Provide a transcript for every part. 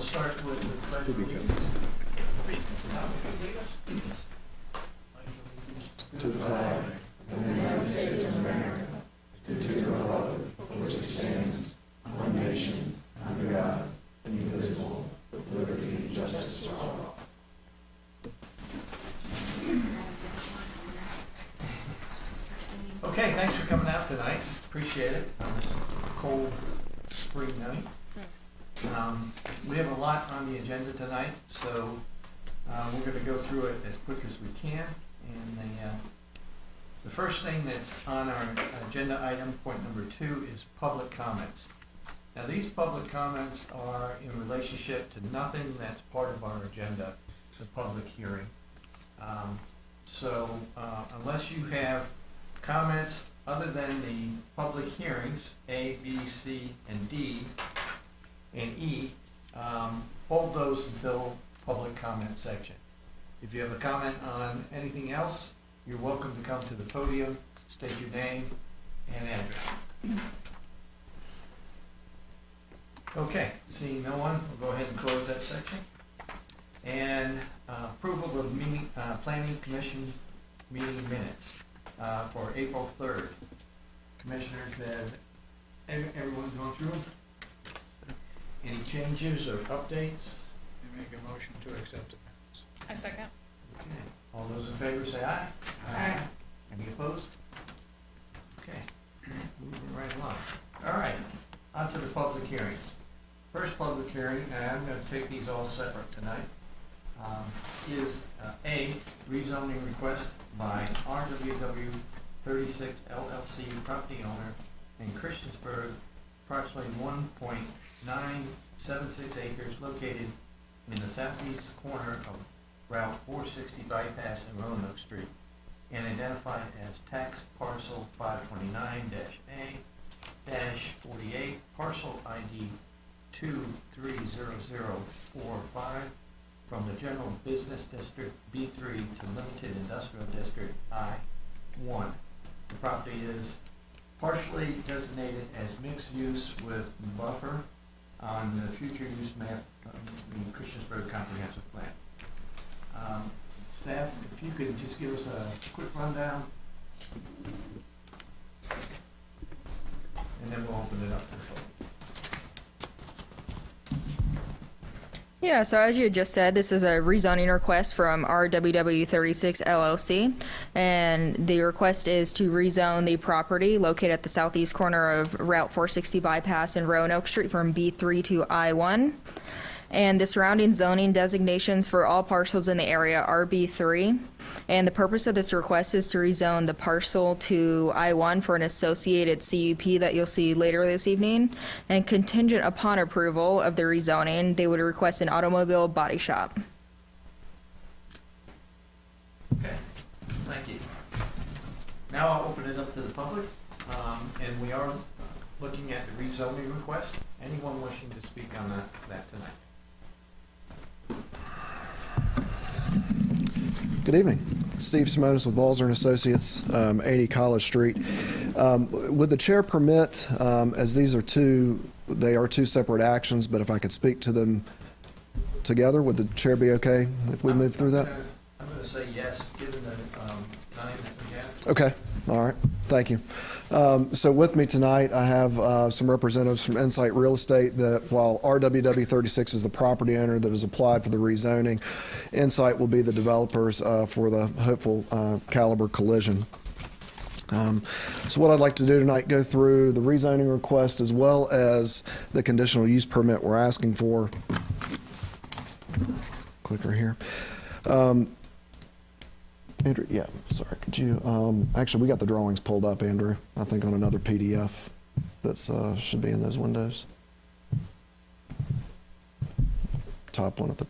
start with the pledge of allegiance. To the flag of the United States of America, and to the republic for which it stands, one nation, under God, indivisible, with liberty and justice for all. Okay, thanks for coming out tonight. Appreciate it on this cold spring night. We have a lot on the agenda tonight, so we're going to go through it as quick as we can. And the first thing that's on our agenda item, point number 2, is public comments. Now, these public comments are in relationship to nothing that's part of our agenda, the public hearing. So unless you have comments other than the public hearings, A, B, C, and D, and E, hold those until public comment section. If you have a comment on anything else, you're welcome to come to the podium, state your name and address. Okay, seeing no one, we'll go ahead and close that section. And approval of meeting, Planning Commission meeting minutes for April 3rd. Commissioners, everyone gone through them? Any changes or updates? I make a motion to accept the minutes. I second. Okay, all those in favor say aye. Aye. Any opposed? Okay, moving right along. All right, on to the public hearing. First public hearing, and I'm going to take these all separate tonight, is A, rezoning request by RWW 36 LLC property owner in Christiansburg, approximately 1.976 acres located in the southeast corner of Route 460 bypass in Roanoke Street and identified as tax parcel 529-A-48, parcel ID 230045 from the General Business District B3 to Limited Industrial District I1. The property is partially designated as mixed use with buffer on the future use map of the Christiansburg Comprehensive Plan. Staff, if you could just give us a quick rundown, and then we'll open it up to the public. Yeah, so as you had just said, this is a rezoning request from RWW 36 LLC, and the request is to rezone the property located at the southeast corner of Route 460 bypass in Roanoke Street from B3 to I1. And the surrounding zoning designations for all parcels in the area are B3. And the purpose of this request is to rezone the parcel to I1 for an associated CUP that you'll see later this evening. And contingent upon approval of the rezoning, they would request an automobile body shop. Okay, thank you. Now I'll open it up to the public, and we are looking at the rezoning request. Anyone wishing to speak on that tonight? Good evening. Steve Simonis with Balzer & Associates, 80 College Street. With the chair permit, as these are two separate actions, but if I could speak to them together, would the chair be okay if we move through that? I'm going to say yes, given the time that we have. Okay, all right, thank you. So with me tonight, I have some representatives from Insight Real Estate that while RWW 36 is the property owner that has applied for the rezoning, Insight will be the developers for the hopeful Caliber collision. So what I'd like to do tonight, go through the rezoning request as well as the conditional use permit we're asking for. Clicker here. Andrew, yeah, sorry, could you, actually, we got the drawings pulled up, Andrew, I think on another PDF that's, should be in those windows. Top one at the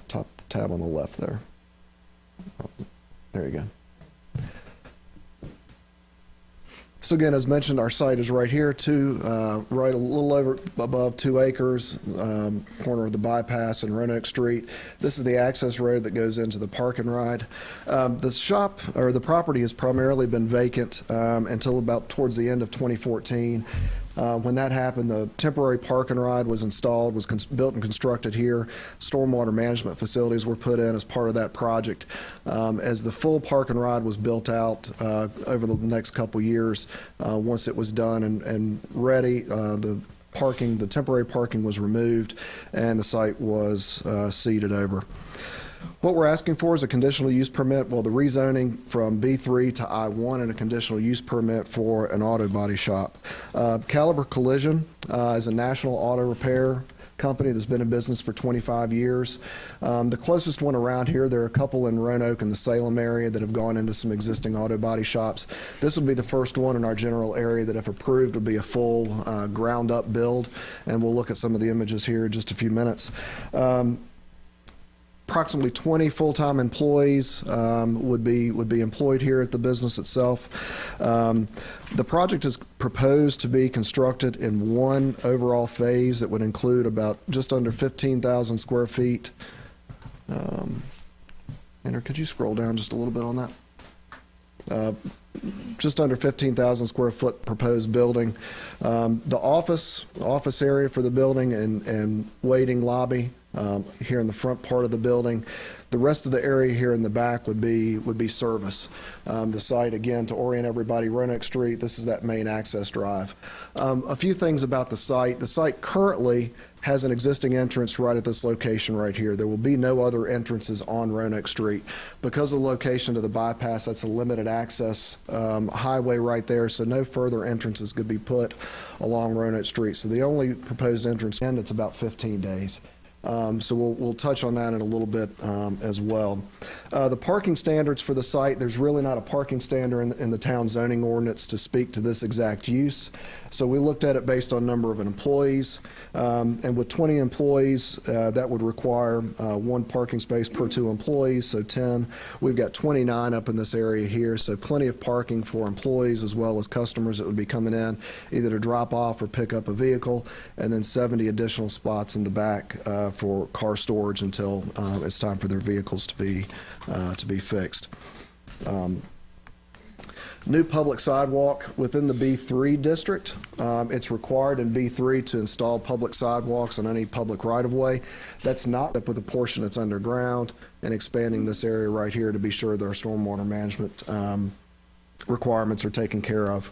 top tab on the left there. There you go. So again, as mentioned, our site is right here, right a little over above 2 acres, corner of the bypass and Roanoke Street. This is the access road that goes into the park and ride. The shop, or the property, has primarily been vacant until about towards the end of 2014. When that happened, the temporary park and ride was installed, was built and constructed here. Stormwater management facilities were put in as part of that project. As the full park and ride was built out over the next couple years, once it was done and ready, the temporary parking was removed and the site was seeded over. What we're asking for is a conditional use permit, well, the rezoning from B3 to I1 and a conditional use permit for an auto body shop. Caliber Collision is a national auto repair company that's been in business for 25 years. The closest one around here, there are a couple in Roanoke and the Salem area that have gone into some existing auto body shops. This would be the first one in our general area that, if approved, would be a full ground-up build, and we'll look at some of the images here in just a few minutes. Approximately 20 full-time employees would be employed here at the business itself. The project is proposed to be constructed in one overall phase that would include about just under 15,000 square feet. Andrew, could you scroll down just a little bit on that? Just under 15,000 square foot proposed building. The office area for the building and waiting lobby here in the front part of the building. The rest of the area here in the back would be service. The site, again, to orient everybody, Roanoke Street, this is that main access drive. A few things about the site. The site currently has an existing entrance right at this location right here. There will be no other entrances on Roanoke Street. Because of the location to the bypass, that's a limited access highway right there, so no further entrances could be put along Roanoke Street. So the only proposed entrance, and it's about 15 days. So we'll touch on that in a little bit as well. The parking standards for the site, there's really not a parking standard in the town zoning ordinance to speak to this exact use. So we looked at it based on number of employees. And with 20 employees, that would require one parking space per 2 employees, so 10. We've got 29 up in this area here, so plenty of parking for employees as well as customers that would be coming in either to drop off or pick up a vehicle, and then 70 additional spots in the back for car storage until it's time for their vehicles to be fixed. New public sidewalk within the B3 district. It's required in B3 to install public sidewalks on any public right-of-way. That's not up with a portion that's underground, and expanding this area right here to be sure that our stormwater management requirements are taken care of.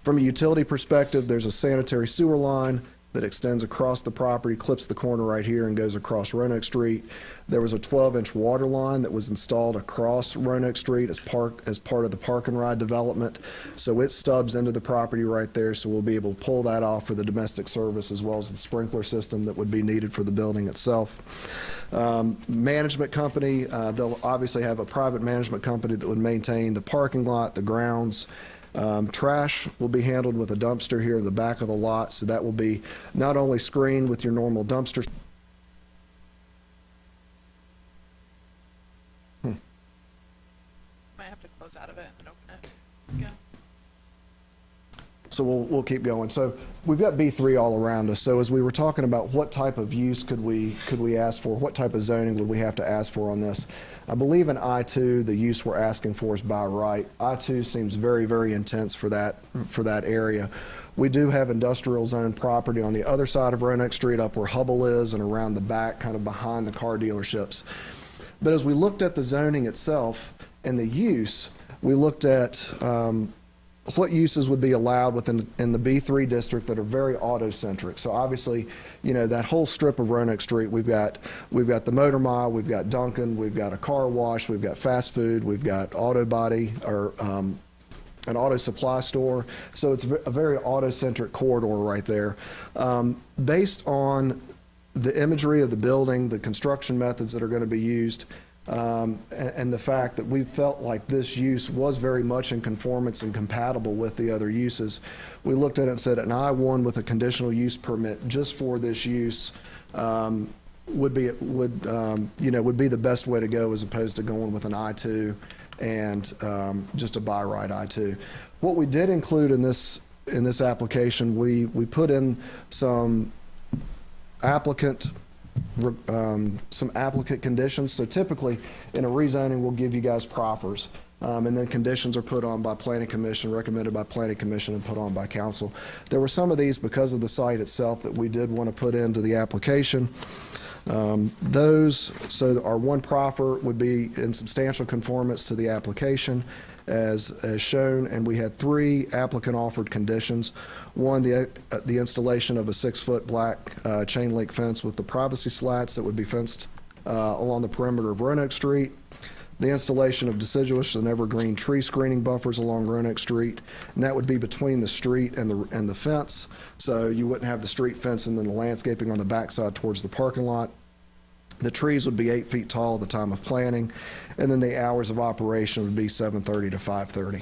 From a utility perspective, there's a sanitary sewer line that extends across the property, clips the corner right here, and goes across Roanoke Street. There was a 12-inch water line that was installed across Roanoke Street as part of the park and ride development. So it stubs into the property right there, so we'll be able to pull that off for the domestic service as well as the sprinkler system that would be needed for the building itself. Management company, they'll obviously have a private management company that would maintain the parking lot, the grounds. Trash will be handled with a dumpster here in the back of the lot, so that will be not only screened with your normal dumpster. Might have to close out of it and open it again. So we'll keep going. So we've got B3 all around us. So as we were talking about what type of use could we ask for, what type of zoning would we have to ask for on this? I believe in I2 the use we're asking for is by right. I2 seems very, very intense for that area. We do have industrial zone property on the other side of Roanoke Street, up where Hubble is, and around the back, kind of behind the car dealerships. But as we looked at the zoning itself and the use, we looked at what uses would be allowed in the B3 district that are very auto-centric. So obviously, you know, that whole strip of Roanoke Street, we've got the Motor Mile, we've got Dunkin', we've got a car wash, we've got fast food, we've got auto body, or an auto supply store. So it's a very auto-centric corridor right there. Based on the imagery of the building, the construction methods that are going to be used, and the fact that we felt like this use was very much in conformance and compatible with the other uses, we looked at it and said an I1 with a conditional use permit just for this use would be the best way to go, as opposed to going with an I2 and just a by right I2. What we did include in this application, we put in some applicant conditions. So typically in a rezoning, we'll give you guys proffers. And then conditions are put on by Planning Commission, recommended by Planning Commission, and put on by council. There were some of these because of the site itself that we did want to put into the application. So our one proffer would be in substantial conformance to the application as shown, and we had 3 applicant-offered conditions. One, the installation of a 6-foot black chain link fence with the privacy slats that would be fenced along the perimeter of Roanoke Street. The installation of deciduous and evergreen tree screening buffers along Roanoke Street, and that would be between the street and the fence. So you wouldn't have the street fence and then the landscaping on the backside towards the parking lot. The trees would be 8 feet tall at the time of planting, and then the hours of operation would be 7:30 to 5:30.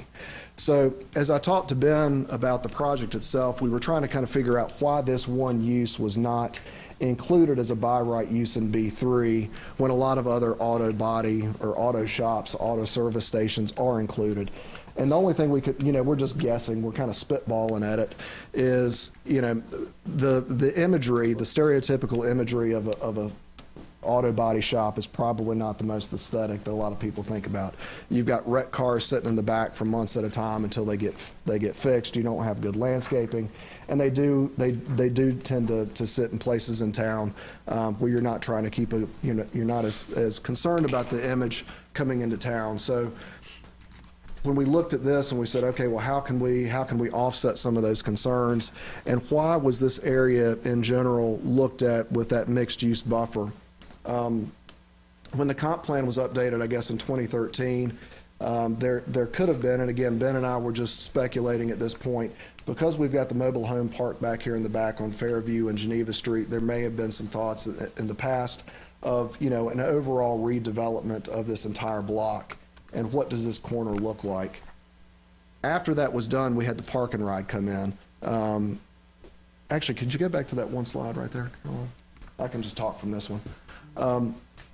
So as I talked to Ben about the project itself, we were trying to kind of figure out why this one use was not included as a by right use in B3 when a lot of other auto body or auto shops, auto service stations are included. And the only thing we could, we're just guessing, we're kind of spitballing at it, is, the imagery, the stereotypical imagery of a auto body shop is probably not the most aesthetic that a lot of people think about. You've got wrecked cars sitting in the back for months at a time until they get fixed. You don't have good landscaping, and they do tend to sit in places in town where you're not trying to keep you're not as concerned about the image coming into town. So when we looked at this and we said, okay, well, how can we offset some of those concerns, and why was this area in general looked at with that mixed use buffer? When the comp plan was updated, I guess in 2013, there could have been, and again, Ben and I were just speculating at this point, because we've got the mobile home park back here in the back on Fairview and Geneva Street, there may have been some thoughts in the past of, an overall redevelopment of this entire block, and what does this corner look like? After that was done, we had the park and ride come in. Actually, could you go back to that one slide right there, Caroline? I can just talk from this one.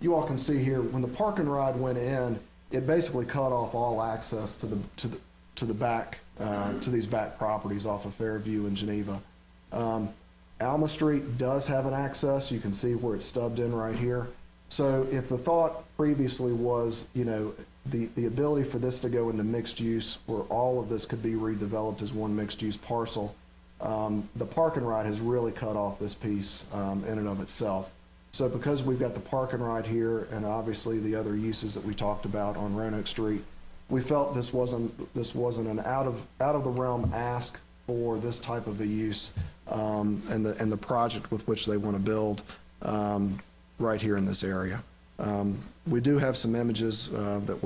You all can see here, when the park and ride went in, it basically cut off all access to the back, to these back properties off of Fairview and Geneva. Alma Street does have an access. You can see where it's stubbed in right here. So if the thought previously was, the ability for this to go into mixed use, where all of this could be redeveloped as one mixed use parcel, the park and ride has really cut off this piece in and of itself. So because we've got the park and ride here, and obviously the other uses that we talked about on Roanoke Street, we felt this wasn't an out of the realm ask for this type of a use, and the project with which they want to build right here in this area. We do have some images that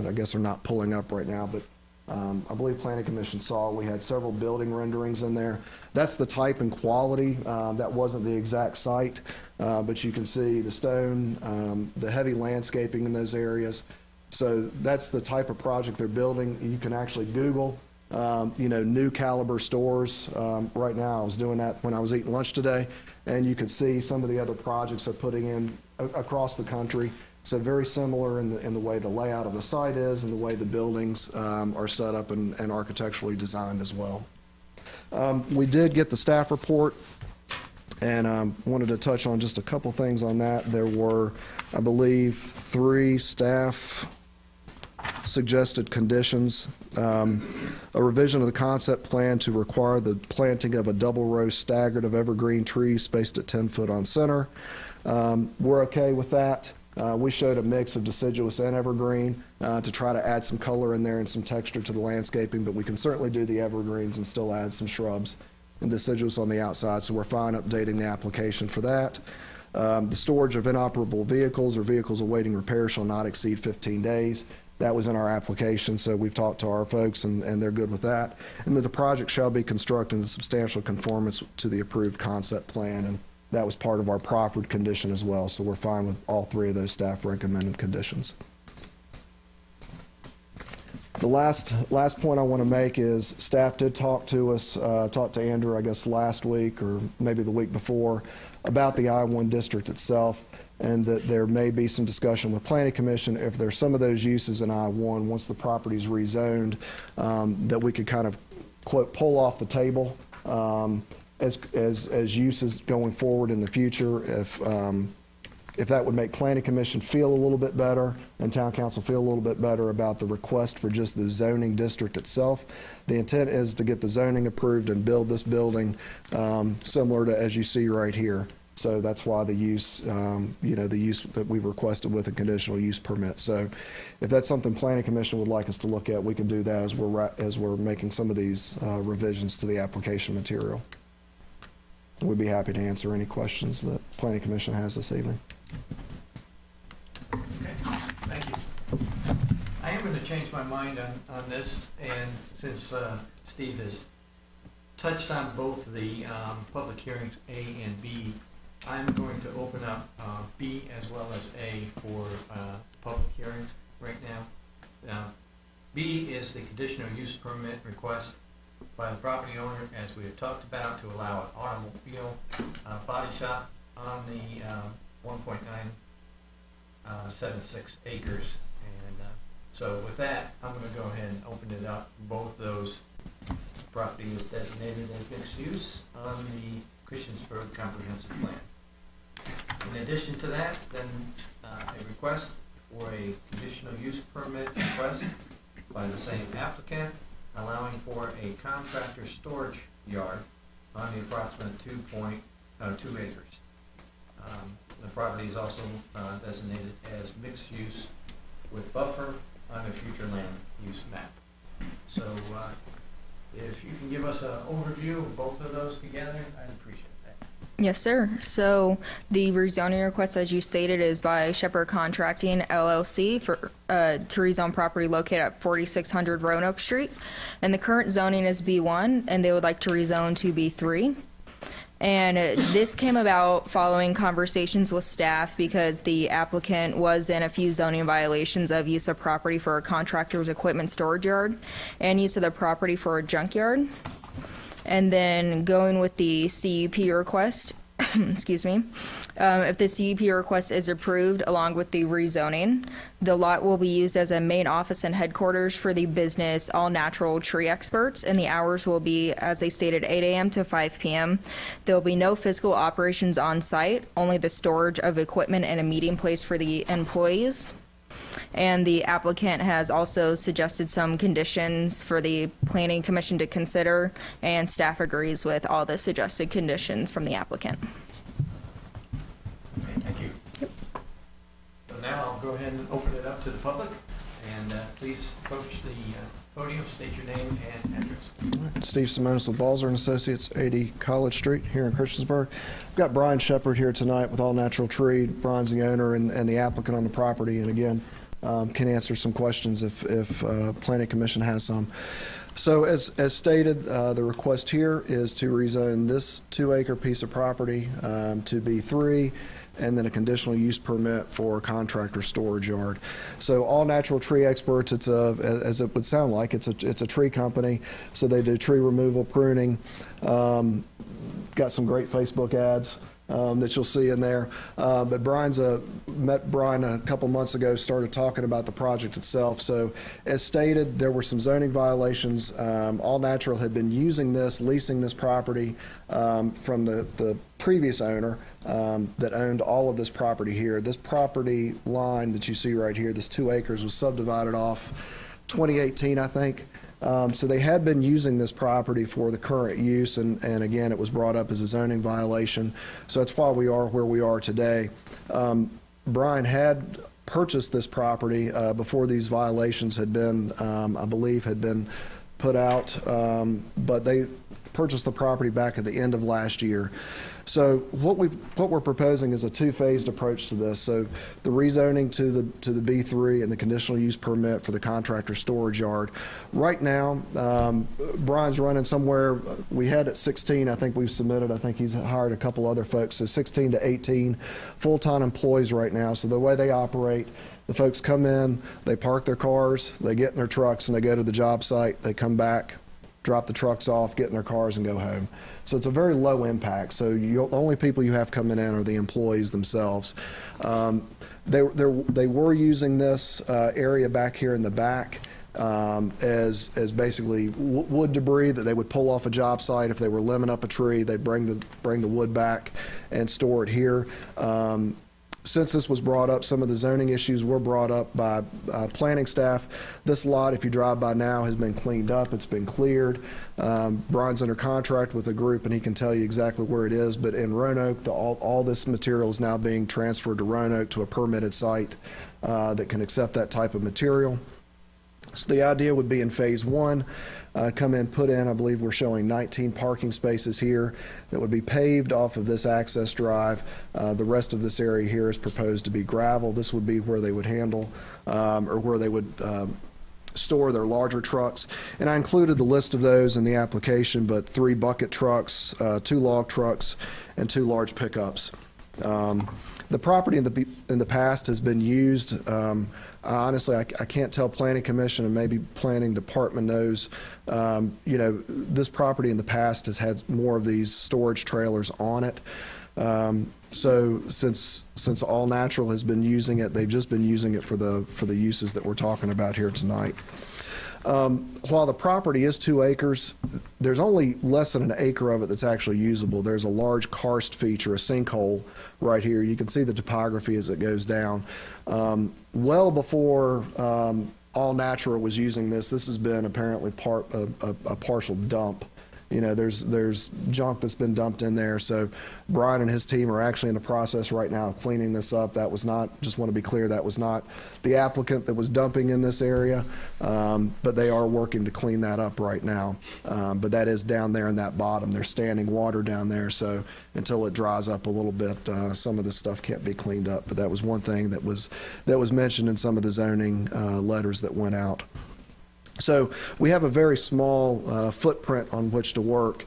I guess are not pulling up right now, but I believe Planning Commission saw we had several building renderings in there. That's the type and quality. That wasn't the exact site, but you can see the stone, the heavy landscaping in those areas. So that's the type of project they're building. You can actually Google, new caliber stores. Right now, I was doing that when I was eating lunch today, and you could see some of the other projects they're putting in across the country. So very similar in the way the layout of the site is and the way the buildings are set up and architecturally designed as well. We did get the staff report, and wanted to touch on just a couple things on that. There were, I believe, 3 staff suggested conditions. A revision of the concept plan to require the planting of a double row staggered of evergreen trees spaced at 10 foot on center. We're okay with that. We showed a mix of deciduous and evergreen to try to add some color in there and some texture to the landscaping, but we can certainly do the evergreens and still add some shrubs and deciduous on the outside, so we're fine updating the application for that. The storage of inoperable vehicles or vehicles awaiting repair shall not exceed 15 days. That was in our application, so we've talked to our folks and they're good with that. And that the project shall be constructed in substantial conformance to the approved concept plan, and that was part of our proffered condition as well, so we're fine with all 3 of those staff recommended conditions. The last point I want to make is staff did talk to us, talked to Andrew, I guess, last week or maybe the week before about the I-1 district itself, and that there may be some discussion with Planning Commission if there's some of those uses in I-1, once the property's rezoned, that we could kind of, quote, pull off the table as uses going forward in the future if that would make planning commission feel a little bit better and town council feel a little bit better about the request for just the zoning district itself. The intent is to get the zoning approved and build this building similar to as you see right here. So that's why the use, the use that we've requested with a conditional use permit. So if that's something planning commission would like us to look at, we can do that as we're making some of these revisions to the application material. We'd be happy to answer any questions that planning commission has this evening. Okay, thank you. I am going to change my mind on this, and since Steve has touched on both the public hearings A and B, I'm going to open up B as well as A for public hearings right now. B is the conditional use permit request by the property owner, as we have talked about, to allow an automobile body shop on the 1.976 acres. And so with that, I'm going to go ahead and open it up. Both those property is designated as mixed use on the Christiansburg Comprehensive Plan. In addition to that, then a request for a conditional use permit request by the same applicant, allowing for a contractor storage yard on the approximate 2 acres. The property is also designated as mixed use with buffer on the future land use map. So if you can give us an overview of both of those together, I'd appreciate that. Yes, sir. So the rezoning request, as you stated, is by Shepherd Contracting LLC for to rezone property located at 4600 Roanoke Street. And the current zoning is B1, and they would like to rezone to B3. And this came about following conversations with staff because the applicant was in a few zoning violations of use of property for a contractor's equipment storage yard and use of the property for a junkyard. And then going with the CUP request, excuse me, if the CUP request is approved along with the rezoning, the lot will be used as a main office and headquarters for the business All Natural Tree Experts, and the hours will be, as they stated, 8 a.m. to 5 p.m. There will be no physical operations on site, only the storage of equipment and a meeting place for the employees. And the applicant has also suggested some conditions for the planning commission to consider, and staff agrees with all the suggested conditions from the applicant. Okay, thank you. Yep. So now I'll go ahead and open it up to the public, and please approach the podium, state your name and address. Steve Simonis with Balzer & Associates, 80 College Street here in Christiansburg. I've got Brian Shepherd here tonight with All Natural Tree. Brian's the owner and the applicant on the property, and again, can answer some questions if Planning Commission has some. So as stated, the request here is to rezone this 2-acre piece of property to B3, and then a conditional use permit for a contractor storage yard. So All Natural Tree Experts, it's as it would sound like, it's a tree company. So they do tree removal, pruning, got some great Facebook ads that you'll see in there. But met Brian a couple months ago, started talking about the project itself. So as stated, there were some zoning violations. All Natural had been using this, leasing this property from the previous owner that owned all of this property here. This property line that you see right here, this 2 acres, was subdivided off 2018, I think. So they had been using this property for the current use, and again, it was brought up as a zoning violation. So that's why we are where we are today. Brian had purchased this property before these violations had been, I believe, had been put out, but they purchased the property back at the end of last year. So what we're proposing is a 2-phased approach to this. So the rezoning to the B3 and the conditional use permit for the contractor storage yard. Right now, Brian's running somewhere. We had at 16. I think we've submitted. I think he's hired a couple other folks. So 16 to 18 full-time employees right now. So the way they operate, the folks come in, they park their cars, they get in their trucks, and they go to the job site. They come back, drop the trucks off, get in their cars, and go home. So it's a very low impact. So the only people you have coming in are the employees themselves. They were using this area back here in the back as basically wood debris that they would pull off a job site. If they were limbing up a tree, they'd bring the wood back and store it here. Since this was brought up, some of the zoning issues were brought up by planning staff. This lot, if you drive by now, has been cleaned up. It's been cleared. Brian's under contract with a group, and he can tell you exactly where it is. But in Roanoke, all this material is now being transferred to Roanoke to a permitted site that can accept that type of material. So the idea would be in phase one, come in, put in, I believe we're showing 19 parking spaces here that would be paved off of this access drive. The rest of this area here is proposed to be gravel. This would be where they would handle or where they would store their larger trucks. And I included the list of those in the application, but 3 bucket trucks, 2 log trucks, and 2 large pickups. The property in the past has been used. Honestly, I can't tell Planning Commission, and maybe Planning Department knows. This property in the past has had more of these storage trailers on it. So since All Natural has been using it, they've just been using it for the uses that we're talking about here tonight. While the property is 2 acres, there's only less than an acre of it that's actually usable. There's a large karst feature, a sinkhole right here. You can see the topography as it goes down. Well before All Natural was using this has been apparently a partial dump. There's junk that's been dumped in there. So Brian and his team are actually in the process right now of cleaning this up. That was not, just want to be clear, that was not the applicant that was dumping in this area, but they are working to clean that up right now. But that is down there in that bottom. There's standing water down there, so until it dries up a little bit, some of this stuff can't be cleaned up. But that was one thing that was mentioned in some of the zoning letters that went out. So we have a very small footprint on which to work.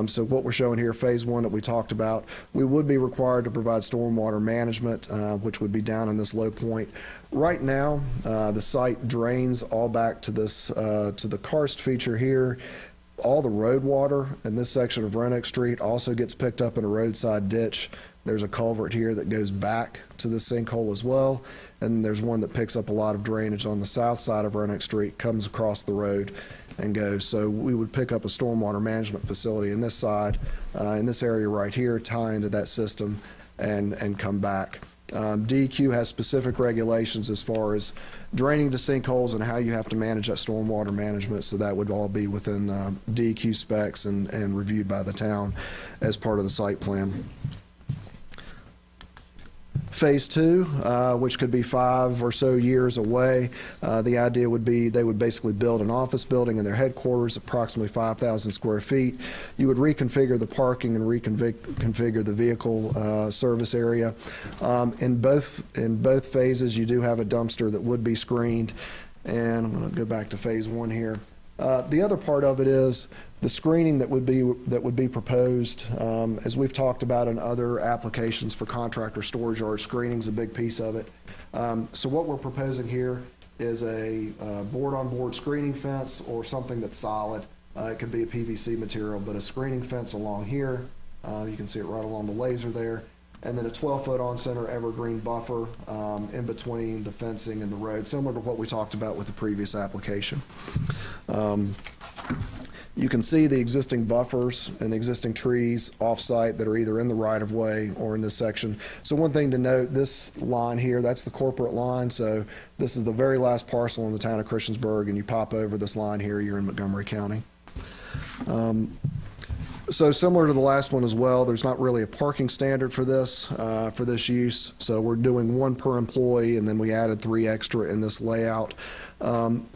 So what we're showing here, phase one that we talked about, we would be required to provide stormwater management, which would be down in this low point. Right now, the site drains all back to this to the karst feature here. All the road water in this section of Roanoke Street also gets picked up in a roadside ditch. There's a culvert here that goes back to the sinkhole as well. And there's one that picks up a lot of drainage on the south side of Roanoke Street, comes across the road and goes. So we would pick up a stormwater management facility in this side, in this area right here, tie into that system and come back. DEQ has specific regulations as far as draining to sinkholes and how you have to manage that stormwater management, so that would all be within DEQ specs and reviewed by the town as part of the site plan. Phase two, which could be 5 or so years away, the idea would be they would basically build an office building in their headquarters, approximately 5,000 square feet. You would reconfigure the parking and reconfigure the vehicle service area. In both phases, you do have a dumpster that would be screened. And I'm going to go back to phase one here. The other part of it is the screening that would be proposed, as we've talked about in other applications for contractor storage yard, screening is a big piece of it. So what we're proposing here is a board-on-board screening fence or something that's solid. It could be a PVC material, but a screening fence along here. You can see it right along the laser there. And then a 12-foot on-center evergreen buffer in between the fencing and the road, similar to what we talked about with the previous application. You can see the existing buffers and the existing trees off-site that are either in the right-of-way or in this section. So one thing to note, this line here, that's the corporate line. So this is the very last parcel in the town of Christiansburg, and you pop over this line here, you're in Montgomery County. So similar to the last one as well, there's not really a parking standard for this use. So we're doing 1 per employee, and then we added 3 extra in this layout.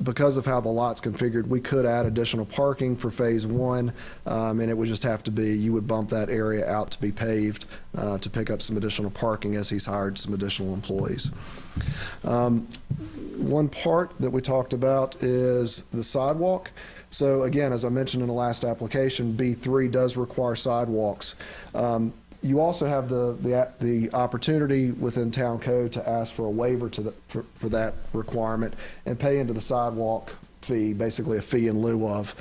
Because of how the lot's configured, we could add additional parking for phase one, and it would just have to be, you would bump that area out to be paved to pick up some additional parking as he's hired some additional employees. One part that we talked about is the sidewalk. So again, as I mentioned in the last application, B3 does require sidewalks. You also have the opportunity within town code to ask for a waiver for that requirement and pay into the sidewalk fee, basically a fee in lieu of.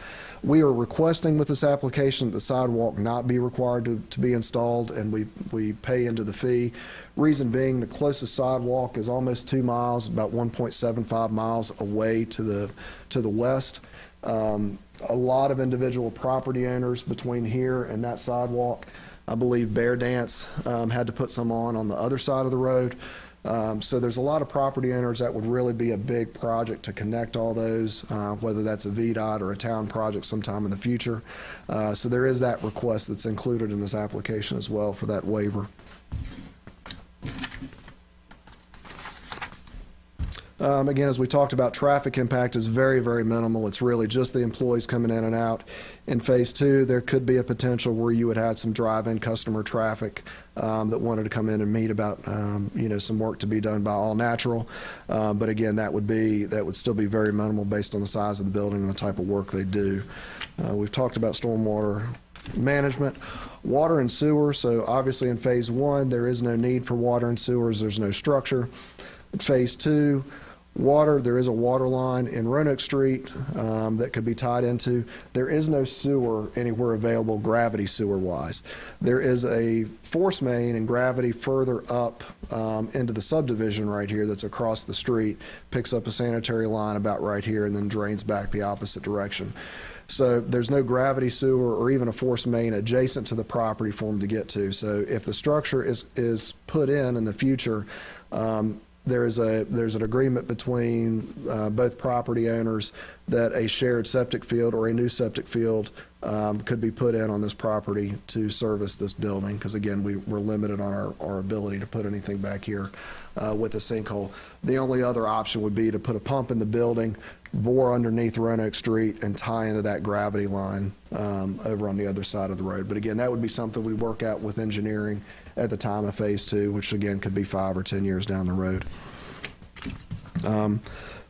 We are requesting with this application that the sidewalk not be required to be installed, and we pay into the fee. Reason being, the closest sidewalk is almost 2 miles, about 1.75 miles away to the west. A lot of individual property owners between here and that sidewalk I believe Bear Dance had to put some on the other side of the road. So there's a lot of property owners that would really be a big project to connect all those, whether that's a VDOT or a town project sometime in the future. So there is that request that's included in this application as well for that waiver. Again, as we talked about, traffic impact is very, very minimal. It's really just the employees coming in and out. In phase two, there could be a potential where you would have some drive-in customer traffic that wanted to come in and meet about, some work to be done by All Natural. But again, that would still be very minimal based on the size of the building and the type of work they do. We've talked about stormwater management, water and sewer. So obviously in phase one, there is no need for water and sewers. There's no structure. In phase two, water, there is a water line in Roanoke Street that could be tied into. There is no sewer anywhere available gravity sewer wise. There is a force main and gravity further up into the subdivision right here that's across the street, picks up a sanitary line about right here and then drains back the opposite direction. So there's no gravity sewer or even a force main adjacent to the property for them to get to. So if the structure is put in the future, there's an agreement between both property owners that a shared septic field or a new septic field could be put in on this property to service this building, because again, we're limited on our ability to put anything back here with a sinkhole. The only other option would be to put a pump in the building, bore underneath Roanoke Street, and tie into that gravity line over on the other side of the road. But again, that would be something we work out with engineering at the time of phase two, which again could be 5 or 10 years down the road.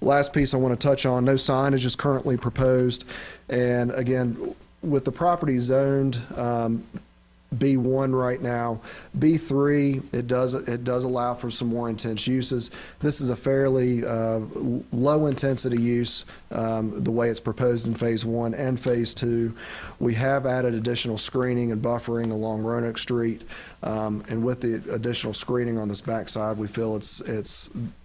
Last piece I want to touch on, no signage is currently proposed. And again, with the property zoned B1 right now, B3, it does allow for some more intense uses. This is a fairly low intensity use, the way it's proposed in phase one and phase two. We have added additional screening and buffering along Roanoke Street, and with the additional screening on this backside, we feel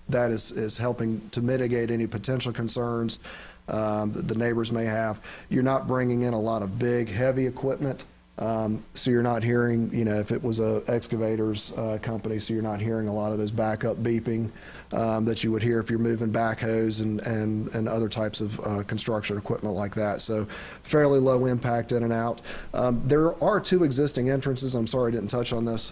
that is helping to mitigate any potential concerns that the neighbors may have. You're not bringing in a lot of big, heavy equipment. So you're not hearing, if it was a excavators company, so you're not hearing a lot of those backup beeping that you would hear if you're moving backhoes and other types of construction equipment like that. So fairly low impact in and out. There are 2 existing entrances. I'm sorry I didn't touch on this.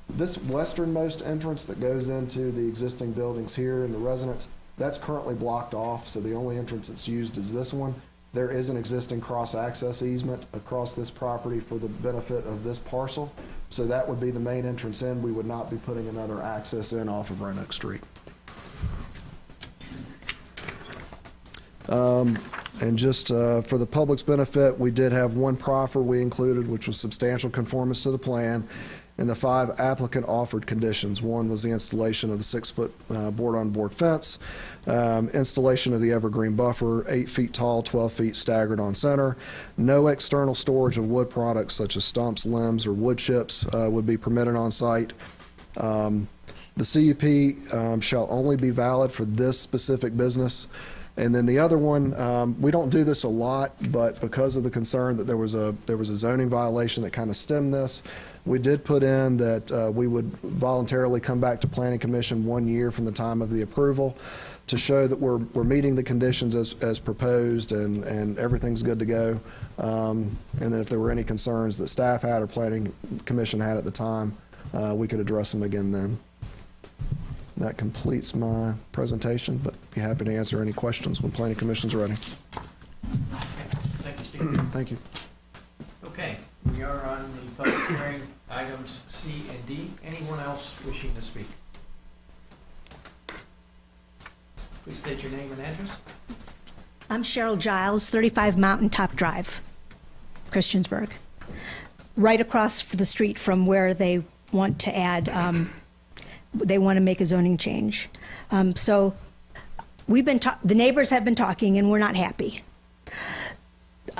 This westernmost entrance that goes into the existing buildings here in the residence, that's currently blocked off. So the only entrance that's used is this one. There is an existing cross-access easement across this property for the benefit of this parcel. So that would be the main entrance in. We would not be putting another access in off of Roanoke Street. And just for the public's benefit, we did have one proffer we included, which was substantial conformance to the plan, and the 5 applicant offered conditions. One was the installation of the 6-foot board-on-board fence, installation of the evergreen buffer, 8 feet tall, 12 feet staggered on center. No external storage of wood products such as stumps, limbs, or wood chips would be permitted on site. The CUP shall only be valid for this specific business. And then the other one, we don't do this a lot, but because of the concern that there was a zoning violation that kind of stemmed this, we did put in that we would voluntarily come back to Planning Commission 1 year from the time of the approval to show that we're meeting the conditions as proposed and everything's good to go. And then if there were any concerns that staff had or Planning Commission had at the time, we could address them again then. That completes my presentation, but be happy to answer any questions when Planning Commission's ready. Thank you, Steve. Thank you. Okay, we are on the public hearing items C and D. Anyone else wishing to speak? Please state your name and address. I'm Cheryl Giles, 35 Mountaintop Drive, Christiansburg. Right across the street from where they want to add, they want to make a zoning change. So the neighbors have been talking and we're not happy.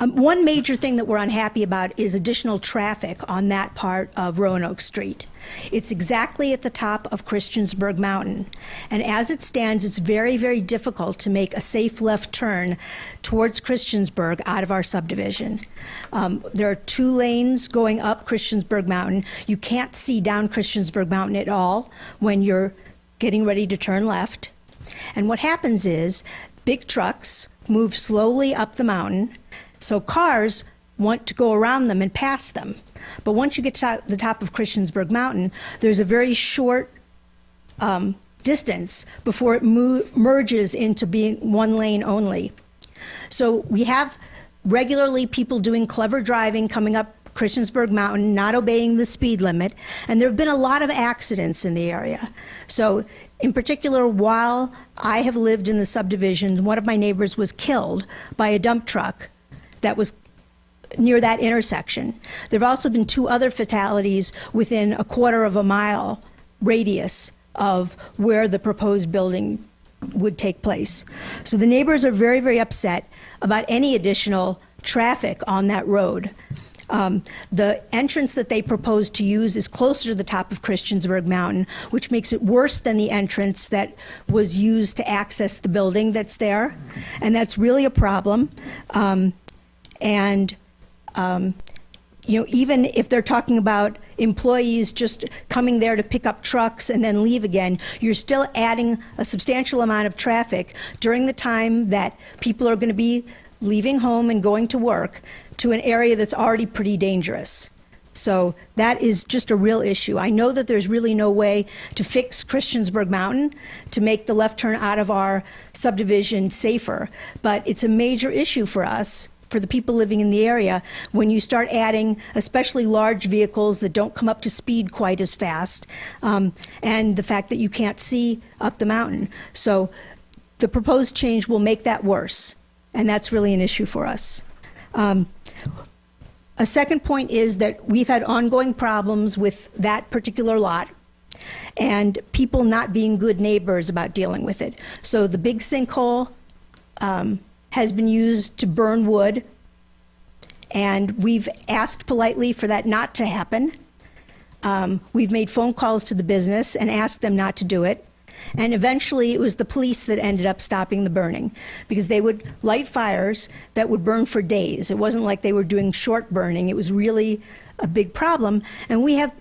One major thing that we're unhappy about is additional traffic on that part of Roanoke Street. It's exactly at the top of Christiansburg Mountain. And as it stands, it's very, very difficult to make a safe left turn towards Christiansburg out of our subdivision. There are 2 lanes going up Christiansburg Mountain. You can't see down Christiansburg Mountain at all when you're getting ready to turn left. And what happens is big trucks move slowly up the mountain, so cars want to go around them and pass them. But once you get to the top of Christiansburg Mountain, there's a very short distance before it merges into being 1 lane only. So we have regularly people doing clever driving coming up Christiansburg Mountain, not obeying the speed limit, and there have been a lot of accidents in the area. So in particular, while I have lived in the subdivision, one of my neighbors was killed by a dump truck that was near that intersection. There have also been 2 other fatalities within a quarter of a mile radius of where the proposed building would take place. So the neighbors are very, very upset about any additional traffic on that road. The entrance that they propose to use is closer to the top of Christiansburg Mountain, which makes it worse than the entrance that was used to access the building that's there. And that's really a problem. Even if they're talking about employees just coming there to pick up trucks and then leave again, you're still adding a substantial amount of traffic during the time that people are going to be leaving home and going to work to an area that's already pretty dangerous. So that is just a real issue. I know that there's really no way to fix Christiansburg Mountain to make the left turn out of our subdivision safer, but it's a major issue for us, for the people living in the area, when you start adding especially large vehicles that don't come up to speed quite as fast, and the fact that you can't see up the mountain. So the proposed change will make that worse, and that's really an issue for us. A second point is that we've had ongoing problems with that particular lot and people not being good neighbors about dealing with it. So the big sinkhole has been used to burn wood, and we've asked politely for that not to happen. We've made phone calls to the business and asked them not to do it. And eventually it was the police that ended up stopping the burning, because they would light fires that would burn for days. It wasn't like they were doing short burning. It was really a big problem. And we have,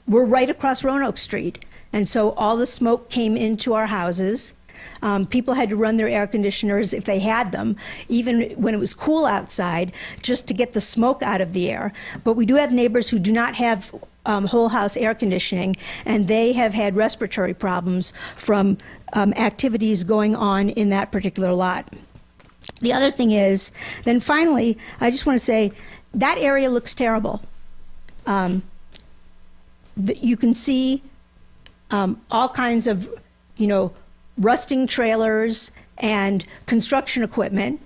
we're right across Roanoke Street. And so all the smoke came into our houses. People had to run their air conditioners if they had them, even when it was cool outside, just to get the smoke out of the air. But we do have neighbors who do not have whole house air conditioning, and they have had respiratory problems from activities going on in that particular lot. The other thing is, then finally, I just want to say, that area looks terrible. You can see all kinds of, rusting trailers and construction equipment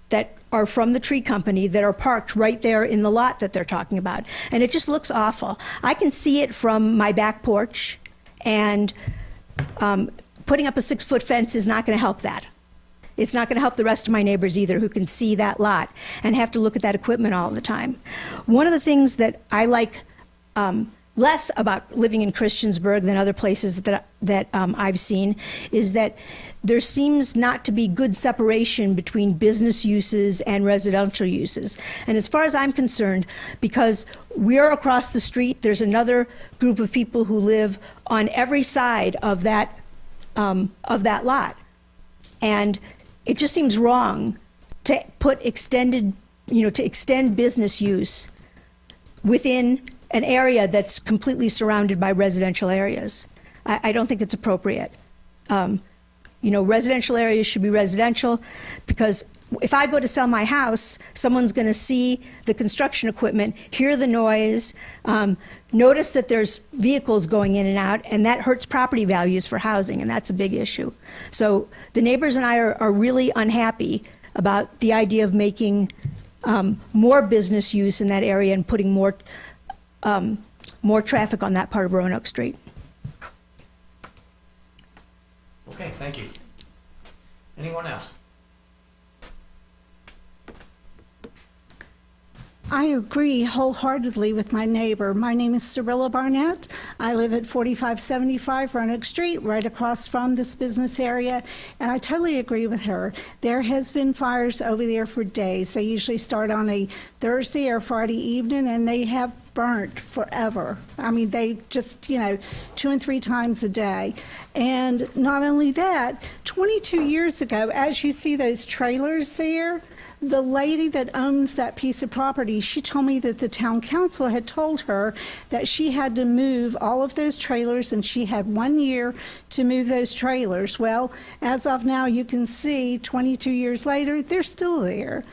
that are from the tree company that are parked right there in the lot that they're talking about. And it just looks awful. I can see it from my back porch, and putting up a 6-foot fence is not going to help that. It's not going to help the rest of my neighbors either, who can see that lot and have to look at that equipment all the time. One of the things that I like less about living in Christiansburg than other places that I've seen is that there seems not to be good separation between business uses and residential uses. And as far as I'm concerned, because we're across the street, there's another group of people who live on every side of that lot. And it just seems wrong to put extend business use within an area that's completely surrounded by residential areas. I don't think it's appropriate. Residential areas should be residential, because if I go to sell my house, someone's going to see the construction equipment, hear the noise, notice that there's vehicles going in and out, and that hurts property values for housing, and that's a big issue. So the neighbors and I are really unhappy about the idea of making more business use in that area and putting more traffic on that part of Roanoke Street. Okay, thank you. Anyone else? I agree wholeheartedly with my neighbor. My name is Cyrilla Barnett. I live at 4575 Roanoke Street, right across from this business area, and I totally agree with her. There has been fires over there for days. They usually start on a Thursday or Friday evening, and they have burnt forever. I mean, they just, 2 and 3 times a day. And not only that, 22 years ago, as you see those trailers there, the lady that owns that piece of property, she told me that the town council had told her that she had to move all of those trailers, and she had 1 year to move those trailers. Well, as of now, you can see 22 years later, they're still there.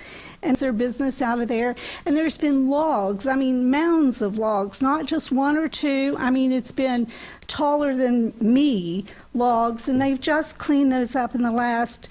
And their business out of there. And there's been logs, mounds of logs, not just 1 or 2. It's been taller than me logs, and they've just cleaned those up in the last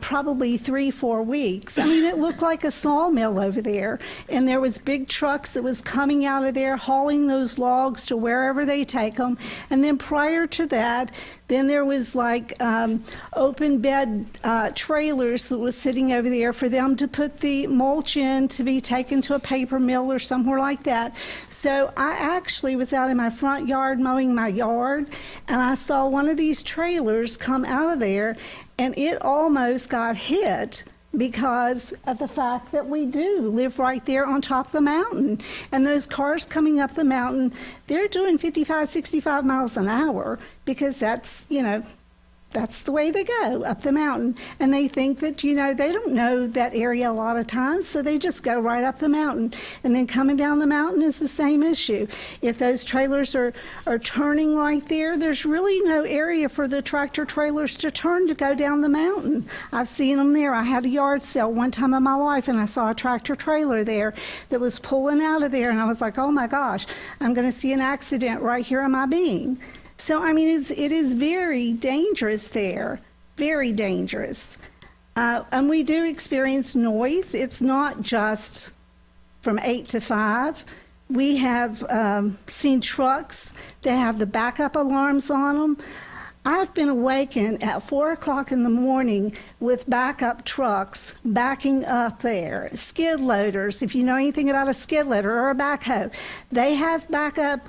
probably 3-4 weeks. It looked like a sawmill over there, and there was big trucks that was coming out of there hauling those logs to wherever they take them. And then prior to that, then there was open bed trailers that was sitting over there for them to put the mulch in to be taken to a paper mill or somewhere like that. So I actually was out in my front yard mowing my yard, and I saw one of these trailers come out of there, and it almost got hit because of the fact that we do live right there on top of the mountain. And those cars coming up the mountain, they're doing 55, 65 miles an hour because that's the way they go up the mountain. And they think that, they don't know that area a lot of times, so they just go right up the mountain. And then coming down the mountain is the same issue. If those trailers are turning right there, there's really no area for the tractor trailers to turn to go down the mountain. I've seen them there. I had a yard sale one time in my life, and I saw a tractor trailer there that was pulling out of there, and I was like, oh my gosh, I'm going to see an accident right here on my beam. So, it is very dangerous there, very dangerous. And we do experience noise. It's not just from 8 to 5. We have seen trucks that have the backup alarms on them. I've been awakened at 4 o'clock in the morning with backup trucks backing up there. Skid loaders, if you know anything about a skid loader or a backhoe, they have backup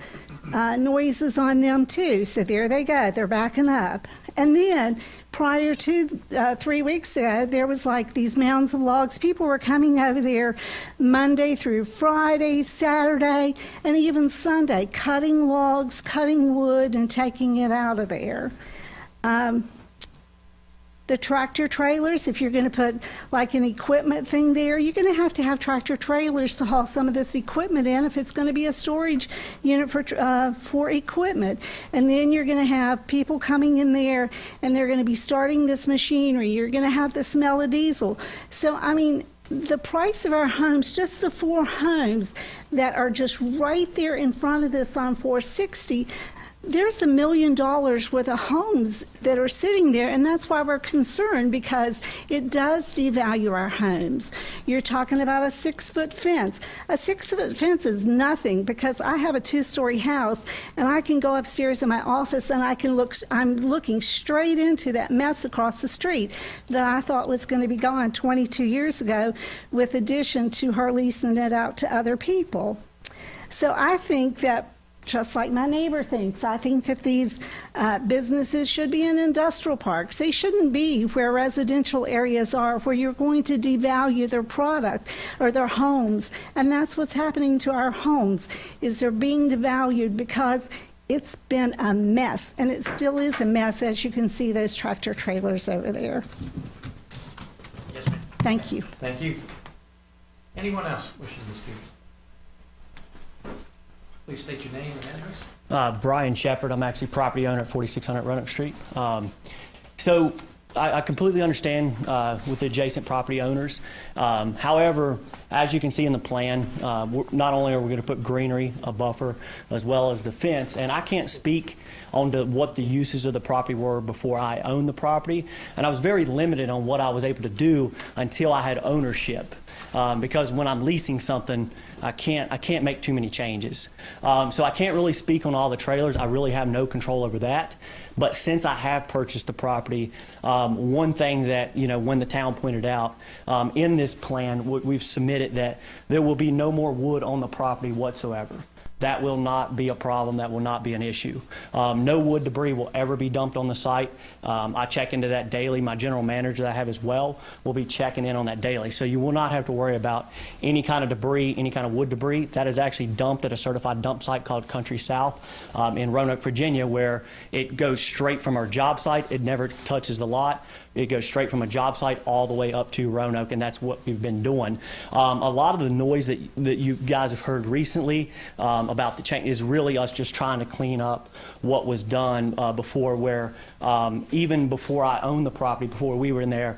noises on them too. So there they go, they're backing up. And then prior to 3 weeks ago, there was these mounds of logs. People were coming over there Monday through Friday, Saturday, and even Sunday, cutting logs, cutting wood, and taking it out of there. The tractor trailers, if you're going to put an equipment thing there, you're going to have tractor trailers to haul some of this equipment in if it's going to be a storage unit for equipment. And then you're going to have people coming in there, and they're going to be starting this machinery. You're going to have the smell of diesel. So, the price of our homes, just the 4 homes that are just right there in front of this on 460, there's $1 million worth of homes that are sitting there, and that's why we're concerned, because it does devalue our homes. You're talking about a 6-foot fence. A 6-foot fence is nothing, because I have a 2-story house, and I can go upstairs in my office and I'm looking straight into that mess across the street that I thought was going to be gone 22 years ago, with addition to her leasing it out to other people. So I think that, just like my neighbor thinks, I think that these businesses should be in industrial parks. They shouldn't be where residential areas are, where you're going to devalue their product or their homes. And that's what's happening to our homes, is they're being devalued because it's been a mess. And it still is a mess, as you can see those tractor trailers over there. Yes, ma'am. Thank you. Thank you. Anyone else wishes to speak? Please state your name and address. Brian Shepard. I'm actually property owner at 4600 Roanoke Street. So I completely understand with the adjacent property owners. However, as you can see in the plan, not only are we going to put greenery, a buffer, as well as the fence, and I can't speak on to what the uses of the property were before I owned the property, and I was very limited on what I was able to do until I had ownership. Because when I'm leasing something, I can't make too many changes. So I can't really speak on all the trailers. I really have no control over that. But since I have purchased the property, one thing that, when the town pointed out, in this plan, we've submitted that there will be no more wood on the property whatsoever. That will not be a problem. That will not be an issue. No wood debris will ever be dumped on the site. I check into that daily. My general manager that I have as well will be checking in on that daily. So you will not have to worry about any kind of debris, any kind of wood debris. That is actually dumped at a certified dump site called Country South in Roanoke, Virginia, where it goes straight from our job site. It never touches the lot. It goes straight from a job site all the way up to Roanoke, and that's what we've been doing. A lot of the noise that you guys have heard recently about the change is really us just trying to clean up what was done before, where even before I owned the property, before we were in there,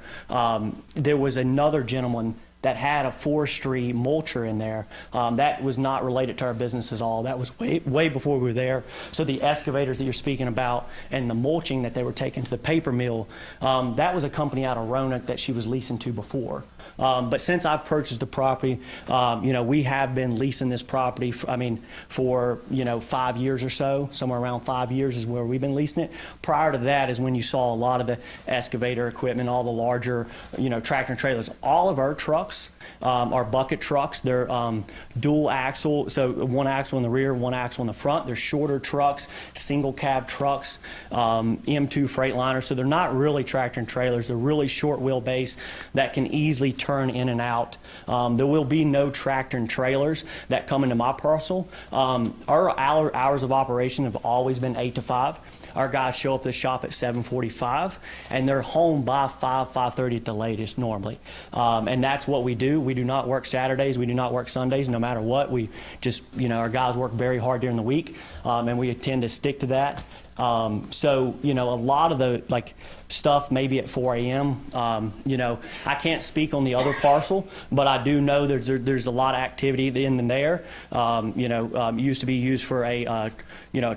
there was another gentleman that had a forestry mulcher in there. That was not related to our business at all. That was way before we were there. So the excavators that you're speaking about and the mulching that they were taking to the paper mill, that was a company out of Roanoke that she was leasing to before. But since I've purchased the property, we have been leasing this property, for 5 years or so. Somewhere around 5 years is where we've been leasing it. Prior to that is when you saw a lot of the excavator equipment, all the larger, tractor and trailers. All of our trucks are bucket trucks. They're dual axle, so one axle in the rear, one axle in the front. They're shorter trucks, single cab trucks, M2 Freightliner. So they're not really tractor and trailers. They're really short wheelbase that can easily turn in and out. There will be no tractor and trailers that come into my parcel. Our hours of operation have always been 8 to 5. Our guys show up at the shop at 7:45, and they're home by 5:30 at the latest normally. And that's what we do. We do not work Saturdays. We do not work Sundays, no matter what. We just, our guys work very hard during the week, and we tend to stick to that. So, a lot of the stuff maybe at 4 a.m. I can't speak on the other parcel, but I do know there's a lot of activity in there. Used to be used for a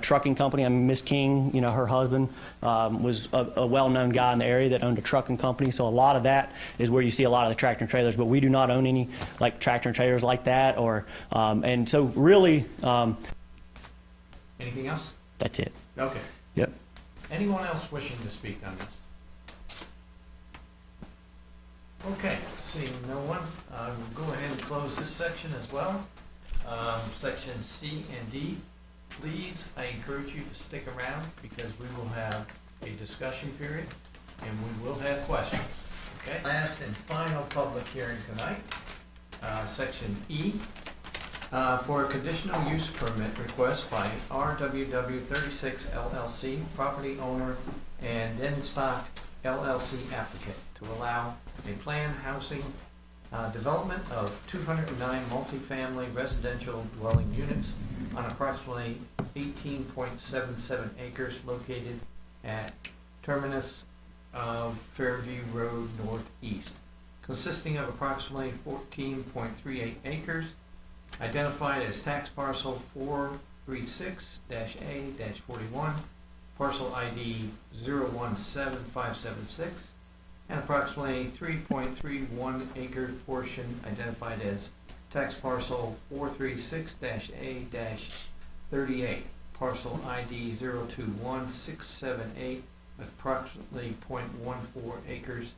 trucking company. Miss King, her husband was a well-known guy in the area that owned a trucking company. So a lot of that is where you see a lot of the tractor and trailers, but we do not own any tractor and trailers like that. And so really, Anything else? that's it. Okay. Yep. Anyone else wishing to speak on this? Okay, seeing no one, we'll go ahead and close this section as well. Section C and D, please, I encourage you to stick around because we will have a discussion period and we will have questions. Okay. Last and final public hearing tonight, section E, for a conditional use permit request by RWW 36 LLC, property owner, and Denstock LLC applicant to allow a planned housing development of 209 multifamily residential dwelling units on approximately 18.77 acres located at terminus of Fairview Road Northeast, consisting of approximately 14.38 acres, identified as tax parcel 436-A-41, parcel ID 017576, and approximately 3.31 acre portion identified as tax parcel 436-A-38, parcel ID 021678, approximately 0.14 acres,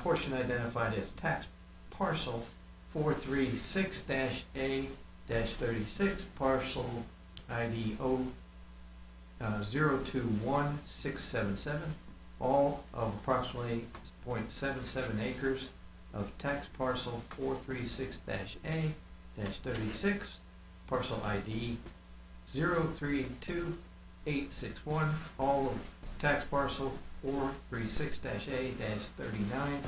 portion identified as tax parcel 436-A-36, parcel ID 021677, all of approximately 0.77 acres of tax parcel 436-A-36, parcel ID 032861, all of tax parcel 436-A-39,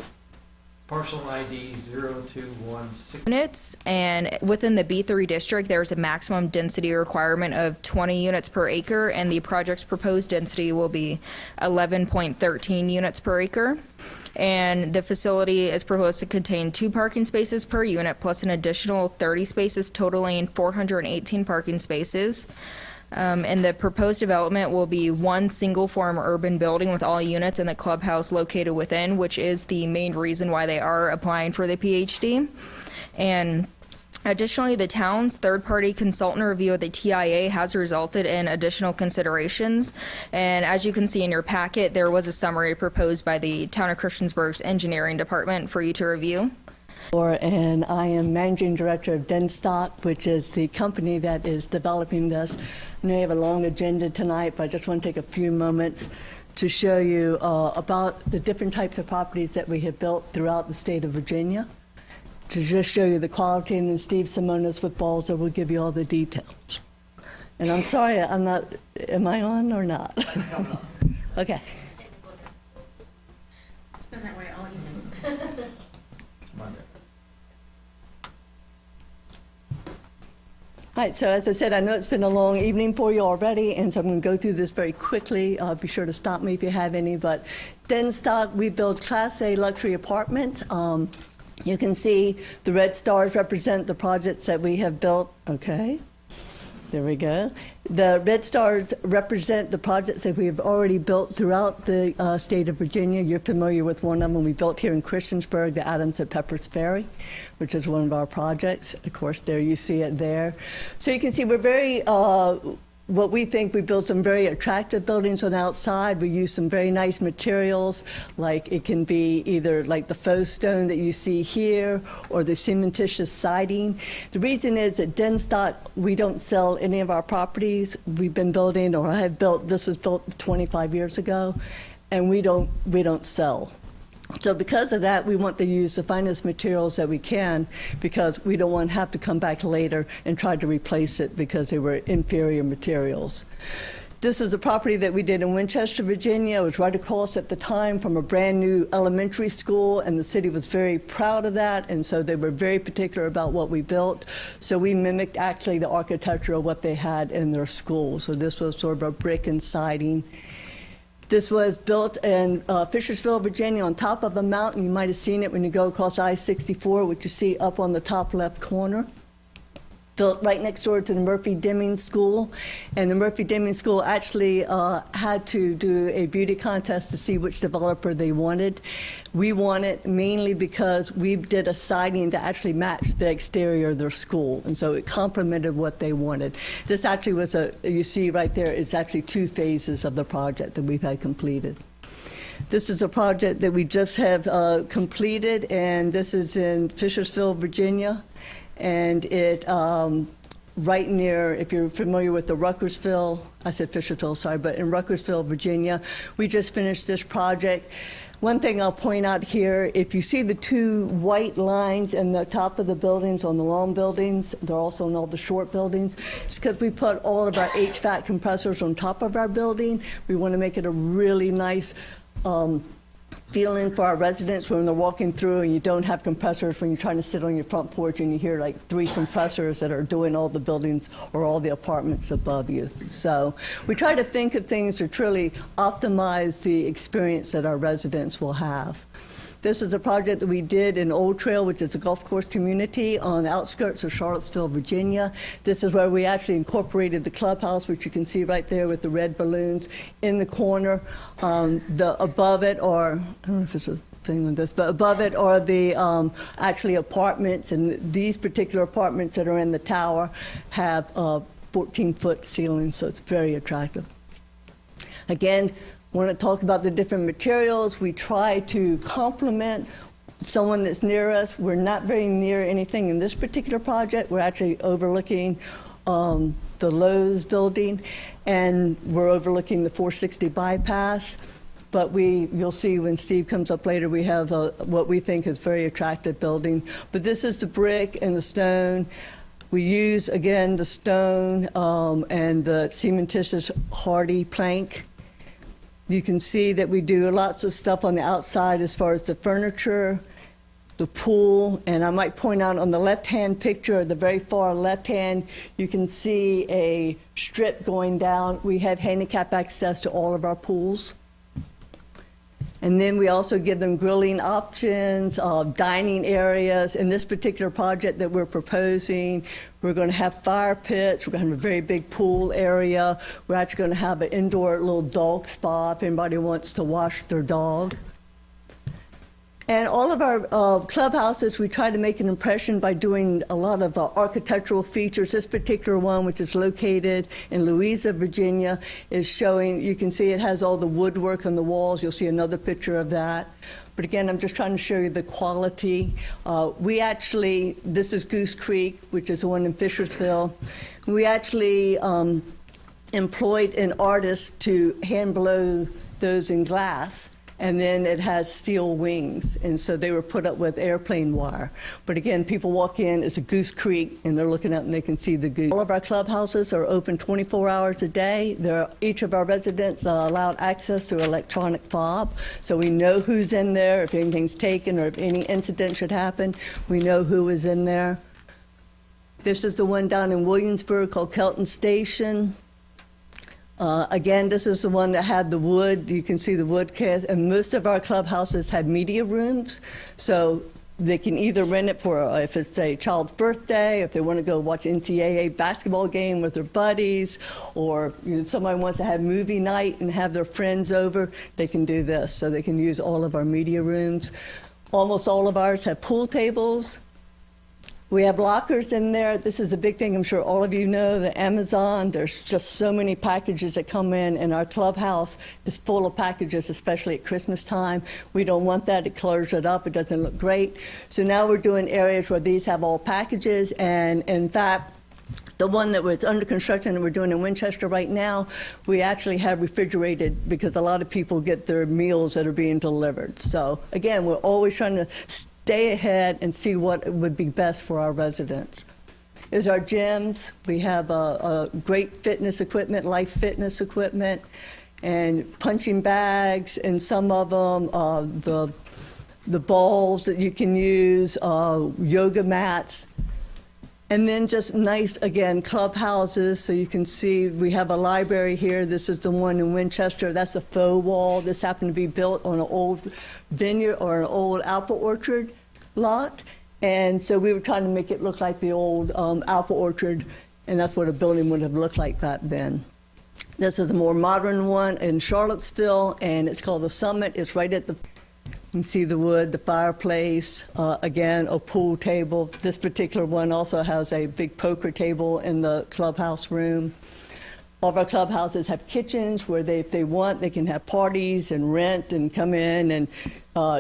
parcel ID 0216. Units, and within the B3 district, there's a maximum density requirement of 20 units per acre, and the project's proposed density will be 11.13 units per acre. And the facility is proposed to contain 2 parking spaces per unit, plus an additional 30 spaces, totaling 418 parking spaces. And the proposed development will be one single-form urban building with all units and the clubhouse located within, which is the main reason why they are applying for the PhD. And Additionally, the town's third-party consultant review of the TIA has resulted in additional considerations. And as you can see in your packet, there was a summary proposed by the Town of Christiansburg's engineering department for you to review. And I am managing director of Denstock, which is the company that is developing this. I know you have a long agenda tonight, but I just want to take a few moments to show you about the different types of properties that we have built throughout the state of Virginia, to just show you the quality, and then Steve Simonis with Balzer will give you all the details. And I'm sorry, I'm not, am I on or not? Okay. It's been that way all evening. Monday. All right, so as I said, I know it's been a long evening for you already, and so I'm going to go through this very quickly. Be sure to stop me if you have any. But Denstock, we build Class A luxury apartments. You can see the red stars represent the projects that we have built. Okay, there we go. The red stars represent the projects that we have already built throughout the state of Virginia. You're familiar with one of them we built here in Christiansburg, the Adams at Pepper's Ferry, which is one of our projects. Of course, there you see it there. So you can see we're very, what we think, we built some very attractive buildings on the outside. We use some very nice materials, like it can be either like the faux stone that you see here or the cementitious siding. The reason is that Denstock, we don't sell any of our properties. We've been building, or I have built, this was built 25 years ago, and we don't sell. So because of that, we want to use the finest materials that we can, because we don't want to have to come back later and try to replace it because they were inferior materials. This is a property that we did in Winchester, Virginia. It was right across at the time from a brand new elementary school, and the city was very proud of that, and so they were very particular about what we built. So we mimicked actually the architecture of what they had in their school. So this was sort of a brick and siding. This was built in Fishersville, Virginia, on top of a mountain. You might have seen it when you go across I-64, which you see up on the top left corner. Built right next door to the Murphy-Deming School. And the Murphy-Deming School actually had to do a beauty contest to see which developer they wanted. We won it mainly because we did a siding to actually match the exterior of their school. And so it complemented what they wanted. This actually was you see right there, it's actually 2 phases of the project that we've had completed. This is a project that we just have completed, and this is in Fishersville, Virginia. And it, right near, if you're familiar with the Ruckersville, I said Fishersville, sorry, but in Ruckersville, Virginia, we just finished this project. One thing I'll point out here, if you see the 2 white lines in the top of the buildings on the long buildings, they're also on all the short buildings, it's because we put all of our HVAC compressors on top of our building. We want to make it a really nice feeling for our residents when they're walking through, and you don't have compressors when you're trying to sit on your front porch and you hear like 3 compressors that are doing all the buildings or all the apartments above you. So we try to think of things to truly optimize the experience that our residents will have. This is a project that we did in Old Trail, which is a golf course community on the outskirts of Charlottesville, Virginia. This is where we actually incorporated the clubhouse, which you can see right there with the red balloons in the corner. Above it, or I don't know if it's a thing with this, but above it are the actually apartments, and these particular apartments that are in the tower have 14-foot ceilings, so it's very attractive. Again, want to talk about the different materials. We try to complement someone that's near us. We're not very near anything in this particular project. We're actually overlooking the Lowe's building, and we're overlooking the 460 bypass. But you'll see when Steve comes up later, we have what we think is a very attractive building. But this is the brick and the stone. We use, again, the stone and the cementitious hardy plank. You can see that we do lots of stuff on the outside as far as the furniture, the pool, and I might point out on the left-hand picture, the very far left-hand, you can see a strip going down. We have handicap access to all of our pools. And then we also give them grilling options, dining areas. In this particular project that we're proposing, we're going to have fire pits. We're going to have a very big pool area. We're actually going to have an indoor little dog spa if anybody wants to wash their dog. And all of our clubhouses, we try to make an impression by doing a lot of architectural features. This particular one, which is located in Louisa, Virginia, is showing, you can see it has all the woodwork on the walls. You'll see another picture of that. But again, I'm just trying to show you the quality. This is Goose Creek, which is the one in Fishersville. We actually employed an artist to hand blow those in glass. And then it has steel wings, and so they were put up with airplane wire. But again, people walk in, it's a Goose Creek, and they're looking up and they can see the goose. All of our clubhouses are open 24 hours a day. Each of our residents are allowed access to electronic fob, so we know who's in there. If anything's taken or if any incident should happen, we know who is in there. This is the one down in Williamsburg called Kelton Station. Again, this is the one that had the wood. You can see the wood cast, and most of our clubhouses have media rooms, so they can either rent it for if it's a child's birthday, if they want to go watch NCAA basketball game with their buddies, or somebody wants to have movie night and have their friends over, they can do this. So they can use all of our media rooms. Almost all of ours have pool tables. We have lockers in there. This is a big thing. I'm sure all of you know that Amazon, there's just so many packages that come in, and our clubhouse is full of packages, especially at Christmas time. We don't want that. It clutters it up. It doesn't look great. So now we're doing areas where these have all packages, and in fact, the one that was under construction that we're doing in Winchester right now, we actually have refrigerated because a lot of people get their meals that are being delivered. So again, we're always trying to stay ahead and see what would be best for our residents. Is our gyms. We have a great fitness equipment, life fitness equipment, and punching bags, and some of them, the balls that you can use, yoga mats. And then just nice, again, clubhouses. So you can see we have a library here. This is the one in Winchester. That's a faux wall. This happened to be built on an old vineyard or an old apple orchard lot. And so we were trying to make it look like the old apple orchard, and that's what a building would have looked like back then. This is a more modern one in Charlottesville, and it's called the Summit. It's right at the You can see the wood, the fireplace, again, a pool table. This particular one also has a big poker table in the clubhouse room. All of our clubhouses have kitchens where if they want, they can have parties and rent and come in and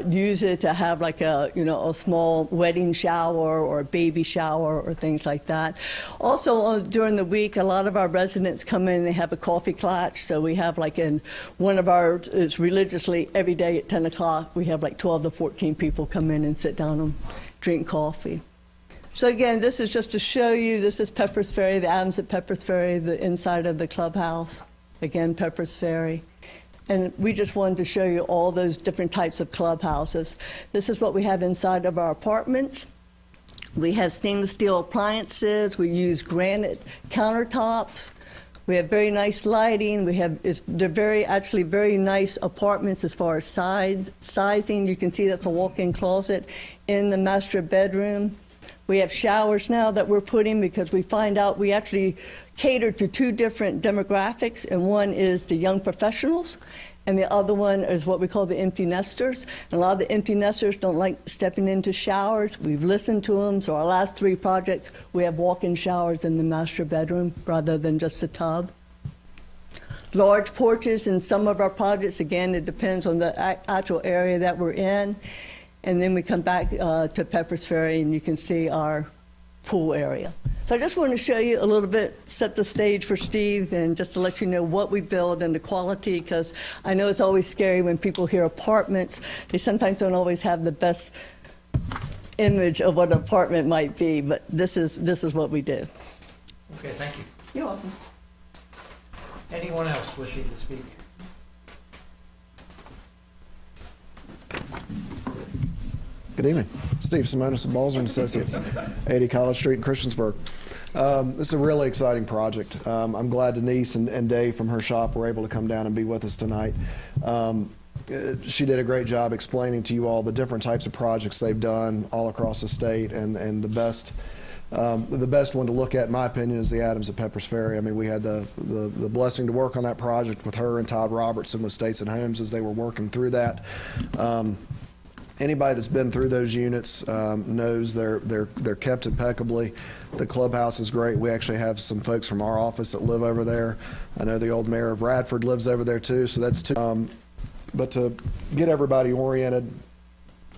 use it to have like a small wedding shower or a baby shower or things like that. Also, during the week, a lot of our residents come in and they have a coffee clutch. So we have like in one of ours, it's religiously every day at 10 o'clock, we have like 12 to 14 people come in and sit down and drink coffee. So again, this is just to show you, this is Pepper's Ferry, the Adams at Pepper's Ferry, the inside of the clubhouse. Again, Pepper's Ferry. And we just wanted to show you all those different types of clubhouses. This is what we have inside of our apartments. We have stainless steel appliances. We use granite countertops. We have very nice lighting. They're actually very nice apartments as far as sizing. You can see that's a walk-in closet in the master bedroom. We have showers now that we're putting because we find out we actually cater to two different demographics, and one is the young professionals, and the other one is what we call the empty nesters. And a lot of the empty nesters don't like stepping into showers. We've listened to them, so our last 3 projects, we have walk-in showers in the master bedroom rather than just a tub. Large porches in some of our projects, again, it depends on the actual area that we're in. And then we come back to Pepper's Ferry, and you can see our pool area. So I just want to show you a little bit, set the stage for Steve, and just to let you know what we build and the quality, because I know it's always scary when people hear apartments. They sometimes don't always have the best image of what an apartment might be, but this is what we do. Okay, thank you. You're welcome. Anyone else wishing to speak? Good evening. Steve Simonis of Balzer & Associates, 80 College Street in Christiansburg. This is a really exciting project. I'm glad Denise and Dave from her shop were able to come down and be with us tonight. She did a great job explaining to you all the different types of projects they've done all across the state, and the best one to look at, in my opinion, is the Adams at Pepper's Ferry. I mean, we had the blessing to work on that project with her and Todd Robertson with States and Homes as they were working through that. Anybody that's been through those units knows they're kept impeccably. The clubhouse is great. We actually have some folks from our office that live over there. I know the old mayor of Radford lives over there too, so that's two. But to get everybody oriented,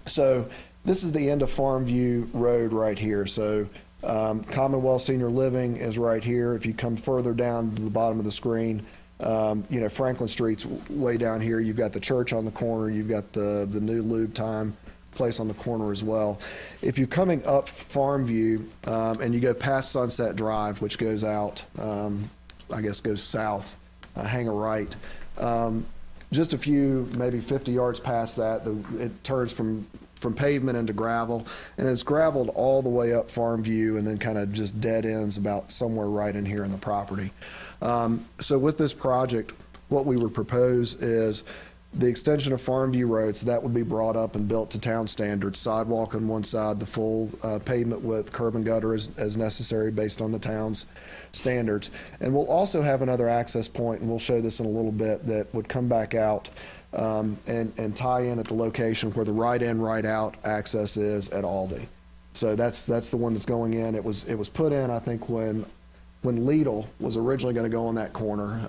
so this is the end of Farmview Road right here. So Commonwealth Senior Living is right here. If you come further down to the bottom of the screen, Franklin Street's way down here. You've got the church on the corner. You've got the new Lube Time place on the corner as well. If you're coming up Farmview and you go past Sunset Drive, which goes out, I guess goes south, hang a right. Just a few, maybe 50 yards past that, it turns from pavement into gravel, and it's graveled all the way up Farmview and then kind of just dead ends about somewhere right in here in the property. So with this project, what we would propose is the extension of Farmview Road, so that would be brought up and built to town standards, sidewalk on one side, the full pavement with curb and gutter as necessary based on the town's standards. And we'll also have another access point, and we'll show this in a little bit, that would come back out and tie in at the location where the right in, right out access is at Aldi. So that's the one that's going in. It was put in, I think, when Lidl was originally going to go on that corner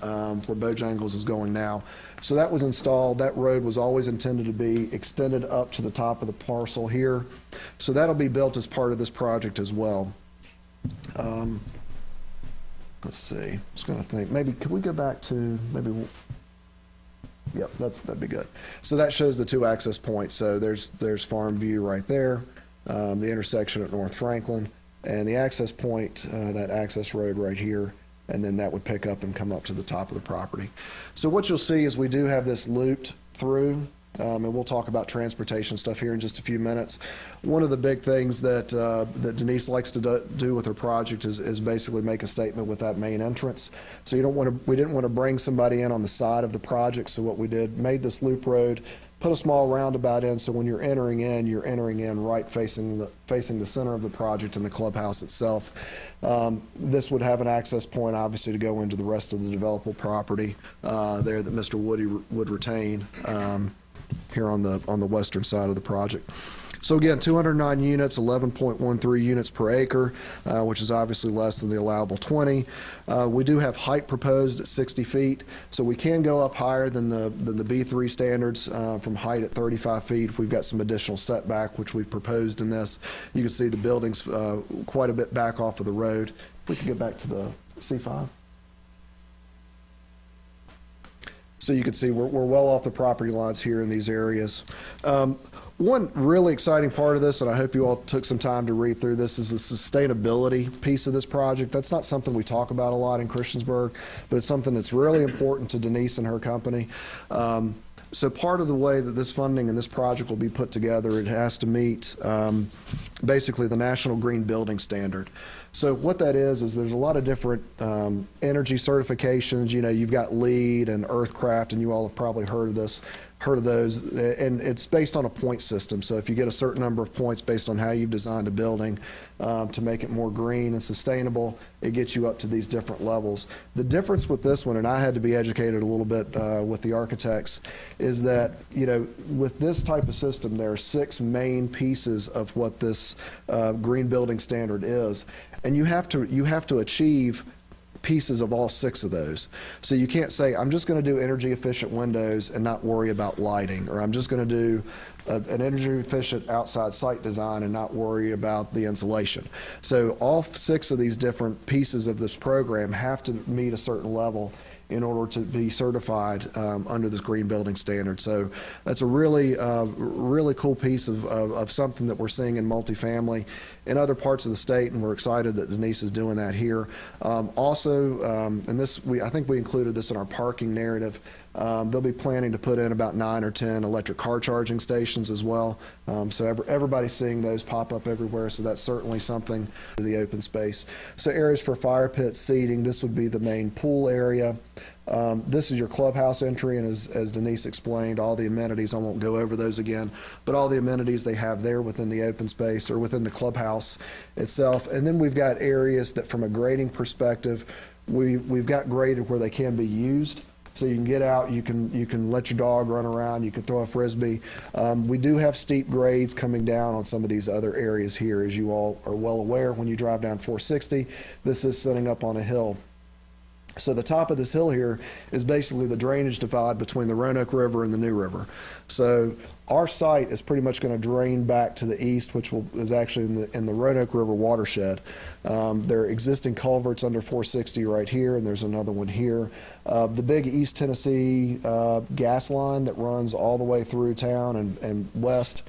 where Bojangles is going now. So that was installed. That road was always intended to be extended up to the top of the parcel here. So that'll be built as part of this project as well. Let's see. I was going to think, maybe could we go back to Yep, that'd be good. So that shows the two access points. So there's Farmview right there, the intersection at North Franklin, and the access point, that access road right here, and then that would pick up and come up to the top of the property. So what you'll see is we do have this looped through, and we'll talk about transportation stuff here in just a few minutes. One of the big things that Denise likes to do with her project is basically make a statement with that main entrance. So we didn't want to bring somebody in on the side of the project. So what we did, made this loop road, put a small roundabout in, so when you're entering in right facing the center of the project and the clubhouse itself. This would have an access point, obviously, to go into the rest of the developable property there that Mr. Woody would retain here on the western side of the project. So again, 209 units, 11.13 units per acre, which is obviously less than the allowable 20. We do have height proposed at 60 feet, so we can go up higher than the B3 standards from height at 35 feet if we've got some additional setback, which we've proposed in this. You can see the building's quite a bit back off of the road. We can get back to the C5. So you can see we're well off the property lines here in these areas. One really exciting part of this, and I hope you all took some time to read through this, is the sustainability piece of this project. That's not something we talk about a lot in Christiansburg, but it's something that's really important to Denise and her company. So part of the way that this funding and this project will be put together, it has to meet basically the National Green Building Standard. So what that is there's a lot of different energy certifications. You've got LEED and Earthcraft, and you all have probably heard of those, and it's based on a point system. So if you get a certain number of points based on how you've designed a building to make it more green and sustainable, it gets you up to these different levels. The difference with this one, and I had to be educated a little bit with the architects, is that with this type of system, there are 6 main pieces of what this green building standard is, and you have to achieve pieces of all 6 of those. So you can't say, I'm just going to do energy efficient windows and not worry about lighting, or I'm just going to do an energy efficient outside site design and not worry about the insulation. So all 6 of these different pieces of this program have to meet a certain level in order to be certified under this green building standard. So that's a really cool piece of something that we're seeing in multifamily in other parts of the state, and we're excited that Denise is doing that here. Also, and I think we included this in our parking narrative, they'll be planning to put in about 9 or 10 electric car charging stations as well. So everybody's seeing those pop up everywhere, so that's certainly something to the open space. So areas for fire pits, seating, this would be the main pool area. This is your clubhouse entry, and as Denise explained, all the amenities, I won't go over those again, but all the amenities they have there within the open space or within the clubhouse itself. And then we've got areas that from a grading perspective, we've got graded where they can be used. so you can get out, you can let your dog run around, you can throw a Frisbee. We do have steep grades coming down on some of these other areas here, as you all are well aware. When you drive down 460, this is sitting up on a hill. So the top of this hill here is basically the drainage divide between the Roanoke River and the New River. So our site is pretty much going to drain back to the east, which is actually in the Roanoke River watershed. There are existing culverts under 460 right here, and there's another one here. The big East Tennessee gas line that runs all the way through town and west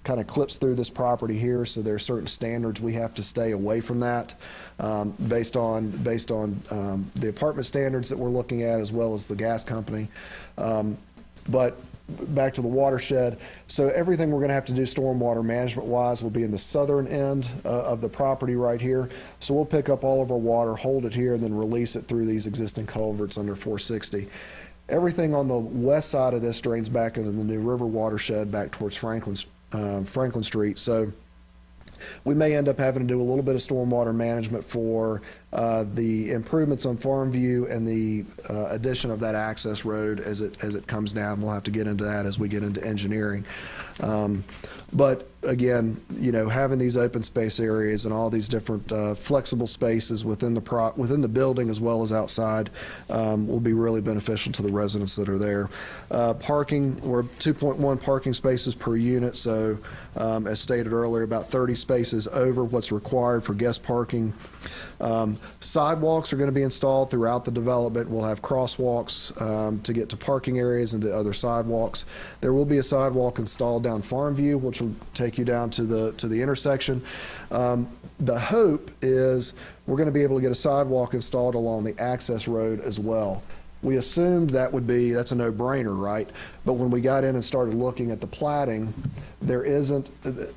kind of clips through this property here, so there are certain standards we have to stay away from that based on the apartment standards that we're looking at, as well as the gas company. But back to the watershed, so everything we're going to have to do stormwater management wise will be in the southern end of the property right here. So we'll pick up all of our water, hold it here, and then release it through these existing culverts under 460. Everything on the west side of this drains back into the New River watershed back towards Franklin Street. So we may end up having to do a little bit of stormwater management for the improvements on Farmview and the addition of that access road as it comes down. We'll have to get into that as we get into engineering. But again, having these open space areas and all these different flexible spaces within the building as well as outside will be really beneficial to the residents that are there. Parking, we're 2.1 parking spaces per unit, so as stated earlier, about 30 spaces over what's required for guest parking. Sidewalks are going to be installed throughout the development. We'll have crosswalks to get to parking areas and to other sidewalks. There will be a sidewalk installed down Farmview, which will take you down to the intersection. The hope is we're going to be able to get a sidewalk installed along the access road as well. We assumed that's a no-brainer, right? But when we got in and started looking at the platting, there isn't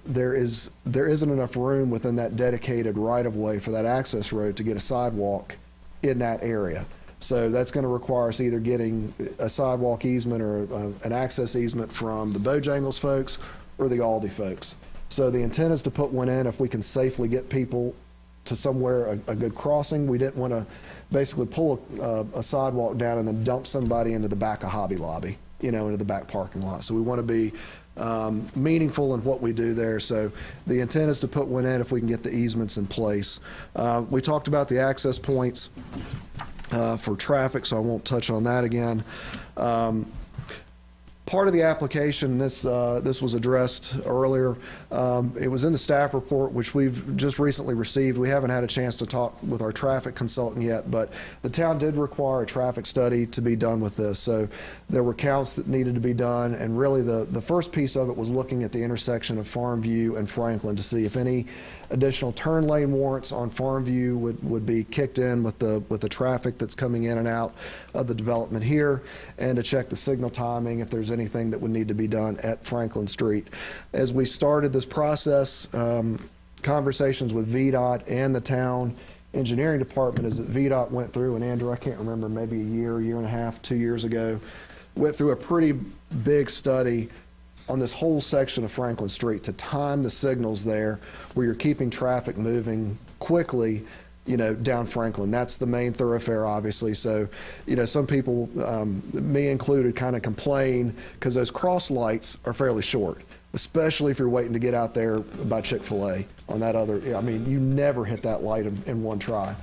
enough room within that dedicated right-of-way for that access road to get a sidewalk in that area. So that's going to require us either getting a sidewalk easement or an access easement from the Bojangles folks or the Aldi folks. So the intent is to put one in if we can safely get people to somewhere, a good crossing. We didn't want to basically pull a sidewalk down and then dump somebody into the back of Hobby Lobby, into the back parking lot. So we want to be meaningful in what we do there. So the intent is to put one in if we can get the easements in place. We talked about the access points for traffic, so I won't touch on that again. Part of the application, this was addressed earlier. It was in the staff report, which we've just recently received. We haven't had a chance to talk with our traffic consultant yet, but the town did require a traffic study to be done with this. So there were counts that needed to be done, and really the first piece of it was looking at the intersection of Farmview and Franklin to see if any additional turn lane warrants on Farmview would be kicked in with the traffic that's coming in and out of the development here, and to check the signal timing if there's anything that would need to be done at Franklin Street. As we started this process, conversations with VDOT and the town engineering department is that VDOT went through, and Andrew, I can't remember, maybe a year and a half, 2 years ago, went through a pretty big study on this whole section of Franklin Street to time the signals there where you're keeping traffic moving quickly down Franklin. That's the main thoroughfare, obviously. So, some people, me included, kind of complain because those cross lights are fairly short, especially if you're waiting to get out there by Chick-fil-A on that other, you never hit that light in one try.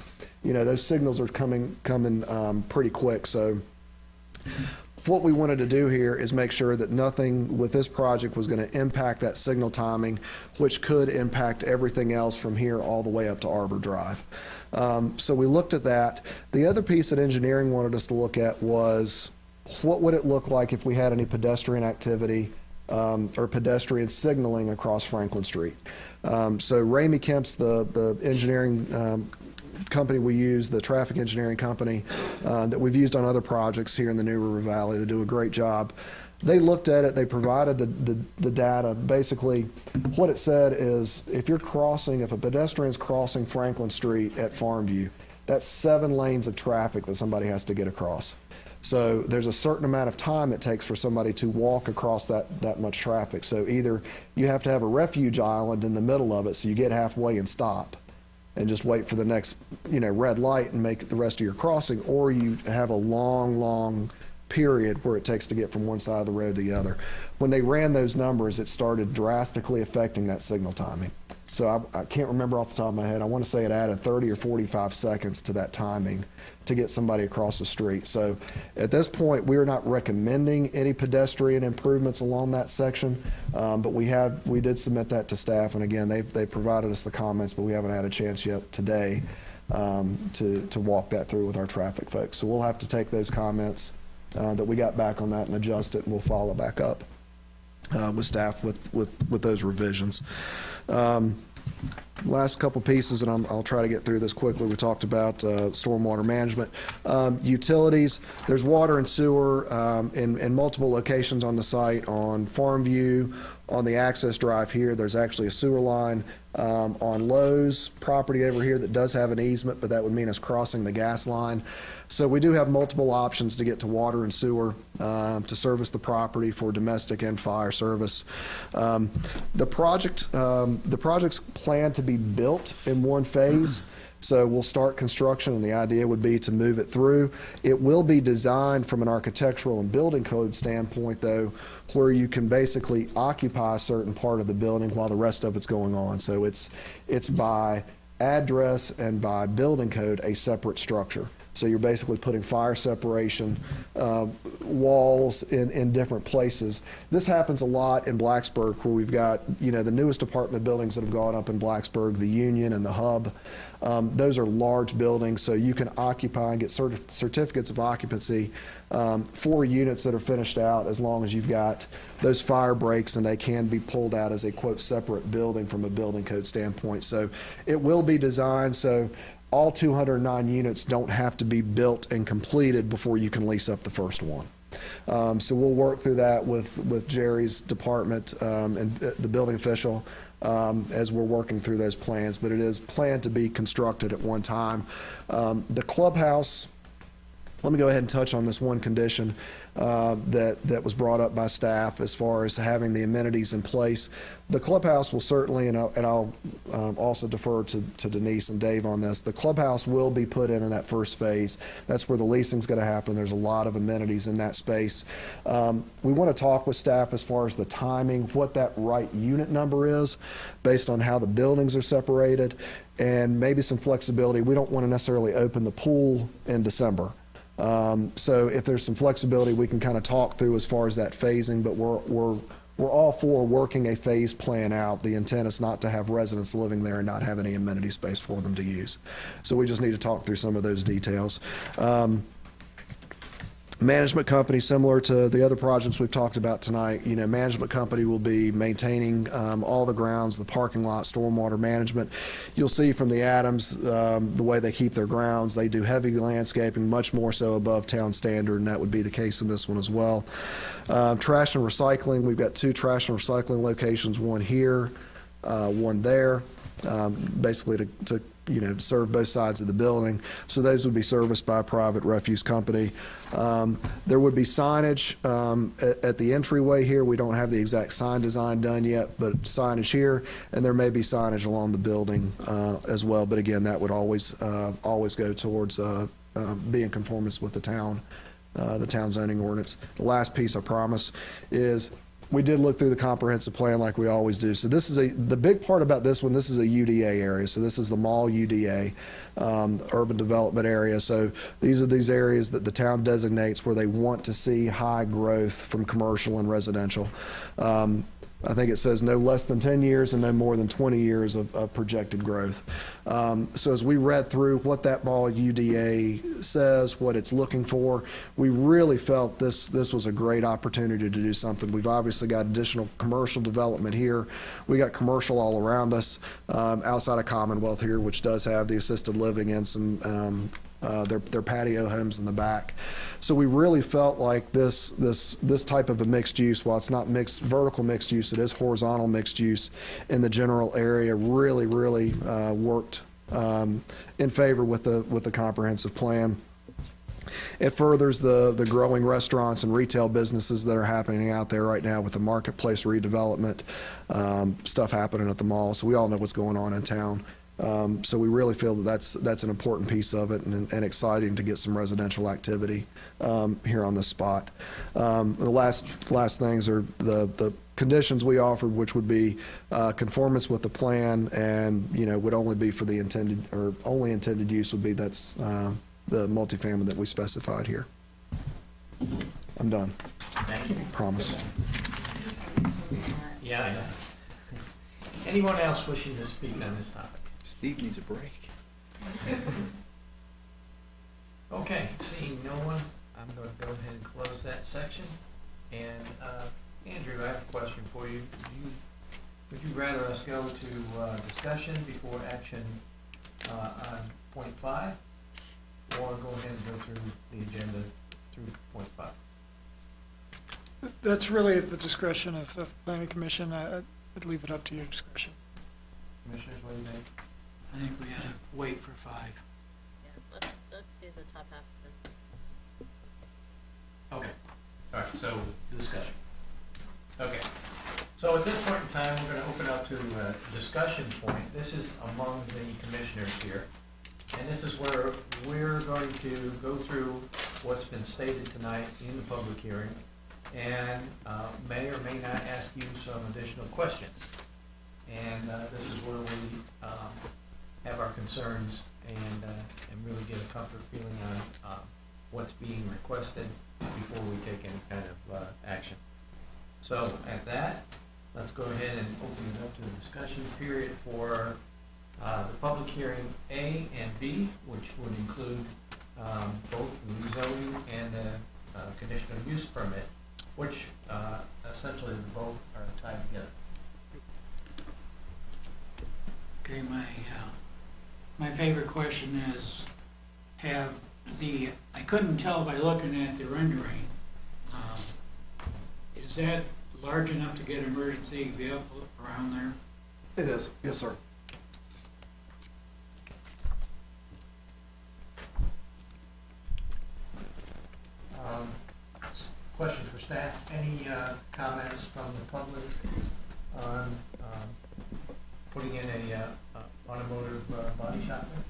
Those signals are coming pretty quick. So what we wanted to do here is make sure that nothing with this project was going to impact that signal timing, which could impact everything else from here all the way up to Arbor Drive. So we looked at that. The other piece that engineering wanted us to look at was what would it look like if we had any pedestrian activity or pedestrian signaling across Franklin Street. So Ramey Kemp's the engineering company we use, the traffic engineering company that we've used on other projects here in the New River Valley. They do a great job. They looked at it, they provided the data. Basically, what it said is if a pedestrian's crossing Franklin Street at Farmview, that's 7 lanes of traffic that somebody has to get across. So there's a certain amount of time it takes for somebody to walk across that much traffic. So either you have to have a refuge island in the middle of it so you get halfway and stop and just wait for the next red light and make the rest of your crossing, or you have a long period where it takes to get from one side of the road to the other. When they ran those numbers, it started drastically affecting that signal timing. So I can't remember off the top of my head. I want to say it added 30 or 45 seconds to that timing to get somebody across the street. So at this point, we are not recommending any pedestrian improvements along that section, but we did submit that to staff, and again, they provided us the comments, but we haven't had a chance yet today to walk that through with our traffic folks. So we'll have to take those comments that we got back on that and adjust it, and we'll follow back up with staff with those revisions. Last couple pieces, and I'll try to get through this quickly. We talked about stormwater management. Utilities, there's water and sewer in multiple locations on the site. On Farmview, on the access drive here, there's actually a sewer line. On Lowe's property over here that does have an easement, but that would mean us crossing the gas line. So we do have multiple options to get to water and sewer to service the property for domestic and fire service. The project's planned to be built in one phase. So we'll start construction, and the idea would be to move it through. It will be designed from an architectural and building code standpoint, though, where you can basically occupy a certain part of the building while the rest of it's going on. So it's by address and by building code a separate structure. So you're basically putting fire separation walls in different places. This happens a lot in Blacksburg, where we've got, the newest apartment buildings that have gone up in Blacksburg, the Union and the Hub. Those are large buildings, so you can occupy and get certificates of occupancy for units that are finished out, as long as you've got those fire breaks, and they can be pulled out as a, quote, separate building from a building code standpoint. So it will be designed so all 209 units don't have to be built and completed before you can lease up the first one. So we'll work through that with Jerry's department and the building official as we're working through those plans, but it is planned to be constructed at one time. The clubhouse, let me go ahead and touch on this one condition that was brought up by staff as far as having the amenities in place. The clubhouse will certainly, and I'll also defer to Denise and Dave on this, the clubhouse will be put in that first phase. That's where the leasing's going to happen. There's a lot of amenities in that space. We want to talk with staff as far as the timing, what that right unit number is based on how the buildings are separated, and maybe some flexibility. We don't want to necessarily open the pool in December. So if there's some flexibility, we can kind of talk through as far as that phasing, but we're all for working a phase plan out. The intent is not to have residents living there and not have any amenity space for them to use. So we just need to talk through some of those details. Management company, similar to the other projects we've talked about tonight, management company will be maintaining all the grounds, the parking lot, stormwater management. You'll see from the Adams, the way they keep their grounds, they do heavy landscaping, much more so above town standard, and that would be the case in this one as well. Trash and recycling, we've got 2 trash and recycling locations, one here, one there, basically to serve both sides of the building. So those would be serviced by a private refuse company. There would be signage at the entryway here. We don't have the exact sign design done yet, but signage here, and there may be signage along the building as well. But again, that would always go towards being conformance with the town zoning ordinance. The last piece, I promise, is we did look through the comprehensive plan like we always do. So this is the big part about this one, this is a UDA area. So this is the mall UDA, urban development area. So these are these areas that the town designates where they want to see high growth from commercial and residential. I think it says no less than 10 years and no more than 20 years of projected growth. So as we read through what that mall UDA says, what it's looking for, we really felt this was a great opportunity to do something. We've obviously got additional commercial development here. We got commercial all around us, outside of Commonwealth here, which does have the assisted living and some their patio homes in the back. So we really felt like this type of a mixed use, while it's not vertical mixed use, it is horizontal mixed use in the general area, really worked in favor with the comprehensive plan. It furthers the growing restaurants and retail businesses that are happening out there right now with the marketplace redevelopment, stuff happening at the mall. So we all know what's going on in town. So we really feel that that's an important piece of it, and exciting to get some residential activity here on this spot. The last things are the conditions we offered, which would be conformance with the plan, and would only be for the only intended use would be that's the multifamily that we specified here. I'm done. Thank you. Promise. Yeah, I know. Anyone else wishing to speak on this topic? Steve needs a break. Okay, seeing no one, I'm going to go ahead and close that section. And Andrew, I have a question for you. Would you rather us go to discussion before action on point 5, or go ahead and go through the agenda through point 5? That's really at the discretion of planning commission. I'd leave it up to your discretion. Commissioners, what do you think? I think we ought to wait for 5. Yeah, let's do the top half then. Okay, all right, so discussion. Okay, so at this point in time, we're going to open up to a discussion point. This is among the commissioners here, and this is where we're going to go through what's been stated tonight in the public hearing, and may or may not ask you some additional questions. And this is where we have our concerns and really get a comfort feeling on what's being requested before we take any kind of action. So at that, let's go ahead and open it up to the discussion period for the public hearing A and B, which would include both the rezoning and the conditional use permit, which essentially both are tied together. Okay, my favorite question is, I couldn't tell by looking at the rendering, is that large enough to get an emergency vehicle around there? It is. Yes, sir. Question for staff. Any comments from the public on putting in a automotive body shop there?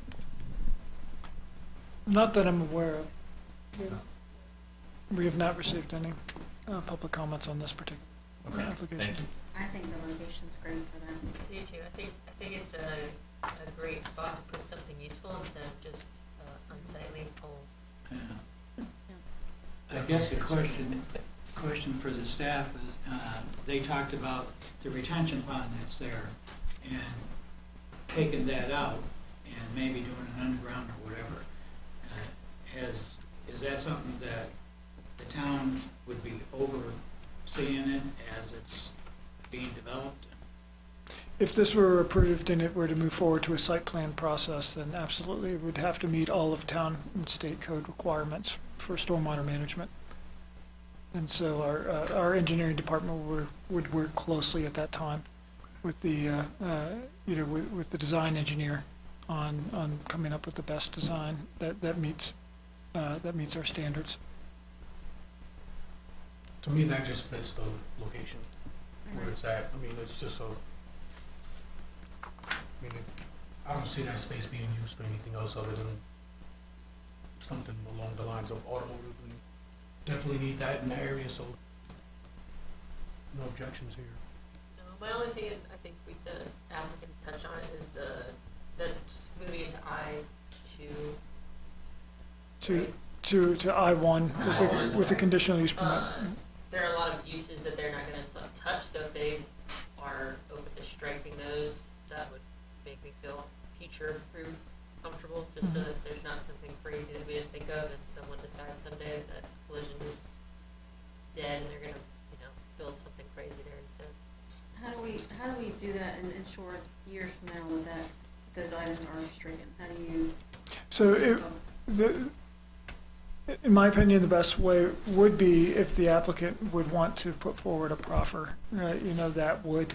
Not that I'm aware of. We have not received any public comments on this particular Okay, application. thank you. I think the location's great for them. Me too. I think it's a great spot to put something useful instead of just unsightly pole. Yeah. I guess the question for the staff is, they talked about the retention pond that's there and taking that out and maybe doing an underground or whatever. Is that something that the town would be overseeing it as it's being developed? If this were approved and it were to move forward to a site plan process, then absolutely it would have to meet all of town and state code requirements for stormwater management. And so our engineering department would work closely at that time with the with the design engineer on coming up with the best design that meets our standards. To me, that just fits the location where it's at. I mean, it's just I don't see that space being used for anything else other than something along the lines of automotive. We definitely need that in the area, so no objections here. No, my only thing I think the applicants touch on is the moving to to I-1 with a conditional use permit. there are a lot of uses that they're not going to touch, so if they are open to striking those, that would make me feel future-proof, comfortable, just so that there's not something crazy that we didn't think of and someone decides someday that collision is dead and they're going to, build something crazy there instead. How do we do that and ensure years from now that those items are stricken? How do you? So in my opinion, the best way would be if the applicant would want to put forward a proffer, right? That would